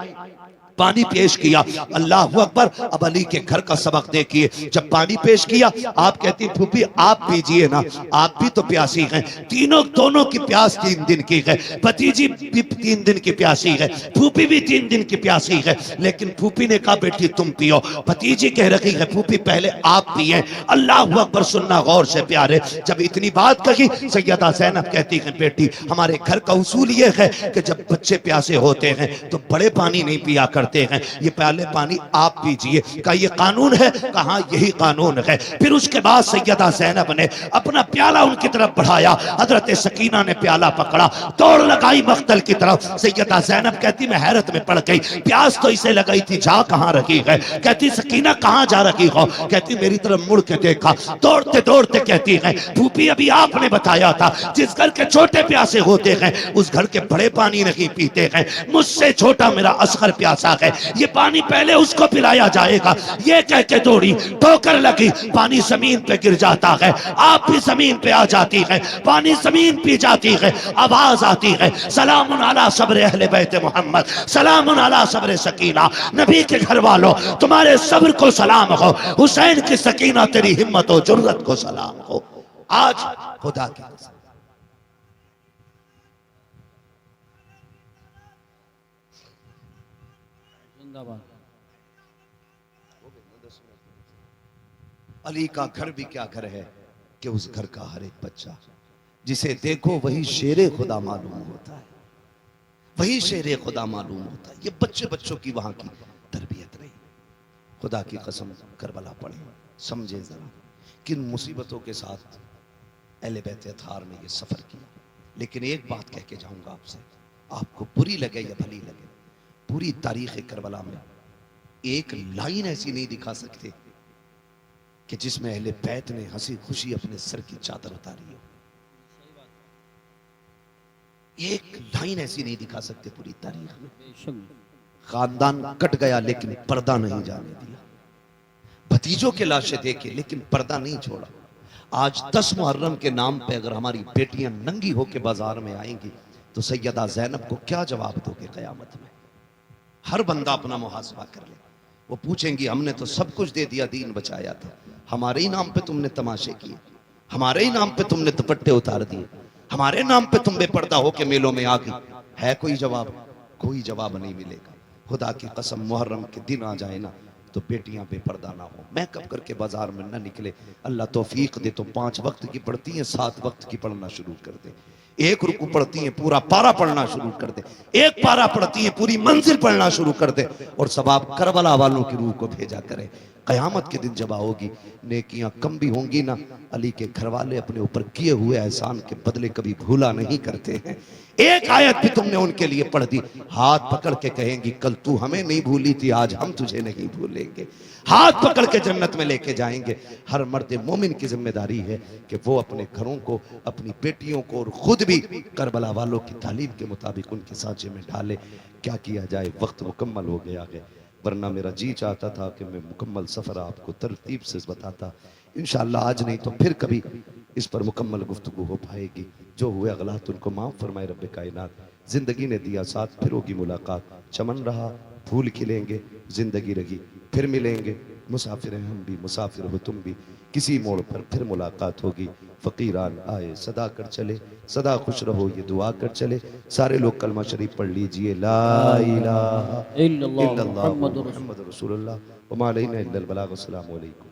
पानी पेश किया। अल्लाह अकबर। अब अली के घर का सबक देखिए, जब पानी पेश किया आप कहती फूफी आप पीजिए ना, आप भी तो प्यासी हैं। तीनों दोनों की प्यास 3 दिन की है, भतीजी भी 3 दिन की प्यासी है, फूफी भी 3 दिन की प्यासी है। लेकिन फूफी ने कहा बेटी तुम पियो, भतीजी कह रही है फूफी पहले आप पिए। अल्लाह अकबर। सुनना गौर से प्यारे, जब इतनी बात कही सैयदा ज़ैनब कहती है बेटी हमारे घर का उसूल ये है कि जब बच्चे प्यासे होते हैं तो बड़े पानी नहीं पिया कर हैं, ये पहले पानी आप पीजिए। का ये कानून है? कहा यही कानून है। फिर उसके बाद सैयदा ज़ैनब ने अपना प्याला उनकी तरफ बढ़ाया, हजरत सकीना ने प्याला पकड़ा, दौड़ लगाई मख्तल की तरफ। सैयदा ज़ैनब कहती मैं हैरत में पड़ गई, प्यास तो इसे लगाई थी, जा कहां रही है? कहती सकीना कहां जा रही हो? कहती मेरी तरफ मुड़ के देखा, दौड़ते दौड़ते कहती है फूफी अभी आपने बताया था जिस घर के छोटे प्यासे होते हैं उस घर के बड़े पानी नहीं पीते हैं, मुझसे छोटा मेरा असगर प्यासा है, ये पानी पहले उसको पिलाया जाएगा। ये कह के दौड़ी, ठोकर लगी, पानी जमीन पे गिर जाता है, आप भी जमीन पे आ जाती है, पानी जमीन पी जाती है। आवाज आती है सलामुन अला सब्र अहले बैत मोहम्मद, सलामुन अला सब्र सकीना, नबी के घर वालों तुम्हारे सब्र को सलाम हो, हुसैन की सकीना तेरी हिम्मत और जुर्रत को सलाम हो। आज खुदा की अली का घर भी क्या घर है कि उस घर का हर एक बच्चा जिसे देखो वही शेरे खुदा मालूम होता है। वही शेर खुदा मालूम होता है। ये बच्चे बच्चों की वहां की तरबियत नहीं। खुदा की कसम करबला पड़े, समझे जरा किन मुसीबतों के साथ अहले बैत अतहार ने ये सफर किया। लेकिन एक बात कह के जाऊंगा आपसे, आपको बुरी लगे या भली लगे, पूरी तारीख करबला में एक लाइन ऐसी नहीं दिखा सकते कि जिसमें अहले बैत ने हंसी खुशी अपने सर की चादर उतारी हो। एक लाइन ऐसी नहीं दिखा सकते पूरी तारीख में। खानदान कट गया लेकिन पर्दा नहीं जाने दिया। भतीजों के लाशें देखे लेकिन पर्दा नहीं छोड़ा। आज 10 मुहर्रम के नाम पे अगर हमारी बेटियां नंगी होकर बाजार में आएंगी तो सैयदा ज़ैनब को क्या जवाब दोगे क़यामत में? हर बंदा अपना मुहासबा कर ले। वो पूछेंगी हमने तो सब कुछ दे दिया, दीन बचाया था, हमारे ही नाम पे तुमने तमाशे किए, हमारे ही नाम पे तुमने दुपट्टे उतार दिए, हमारे नाम पे तुम बेपर्दा होके मेलों में आ गई। है कोई जवाब? कोई जवाब नहीं मिलेगा। खुदा की कसम मुहर्रम के दिन आ जाए ना तो बेटियां बेपर्दा ना हो, मेकअप करके बाजार में ना निकले। अल्लाह तौफीक दे तो 5 वक्त की पढ़ती हैं, 7 वक्त की पढ़ना शुरू कर दे। एक रुकू पढ़ती हैं, पूरा पारा पढ़ना शुरू कर दे। एक पारा पढ़ती हैं, पूरी मंजिल पढ़ना शुरू कर दे। और सवाब करबला वालों की रूह को भेजा करे। कयामत के दिन जब आओगी, नेकियां कम भी होंगी ना, अली के घर वाले अपने ऊपर किए हुए एहसान के बदले कभी भूला नहीं करते हैं। एक आयत भी तुमने उनके लिए पढ़ दी, हाथ पकड़ के कहेंगी कल तू हमें नहीं भूली थी, आज हम तुझे नहीं भूलेंगे। हाथ पकड़ के जन्नत में लेके जाएंगे। हर मर्द मोमिन की जिम्मेदारी है कि वो अपने घरों को, अपनी बेटियों को और खुद भी करबला वालों की तालीम के मुताबिक उनके सांचे में डाले। क्या किया जाए, वक्त मुकम्मल हो गया है, वरना मेरा जी चाहता था कि मैं मुकम्मल सफ़र आपको तरतीब से बताता। इंशाअल्लाह आज नहीं तो फिर कभी इस पर मुकम्मल गुफ्तगू हो पाएगी। जो हुए गलत उनको माफ़ फरमाए रब्बे कायनात। ज़िंदगी ने दिया साथ, फिर होगी मुलाकात। चमन रहा फूल खिलेंगे, ज़िंदगी रही फिर मिलेंगे। मुसाफिर हैं हम भी, मुसाफिर हो तुम भी, किसी मोड़ पर फिर मुलाकात होगी। फ़कीरान आए सदा कर चले, सदा खुश रहो ये दुआ कर चले। सारे लोग कलमा शरीफ पढ़ लीजिए, ला इलाहा इल्लल्लाह मुहम्मदुर रसूलुल्लाह व मा अलैना इल्लल बलाग। अस्सलामु अलैकुम।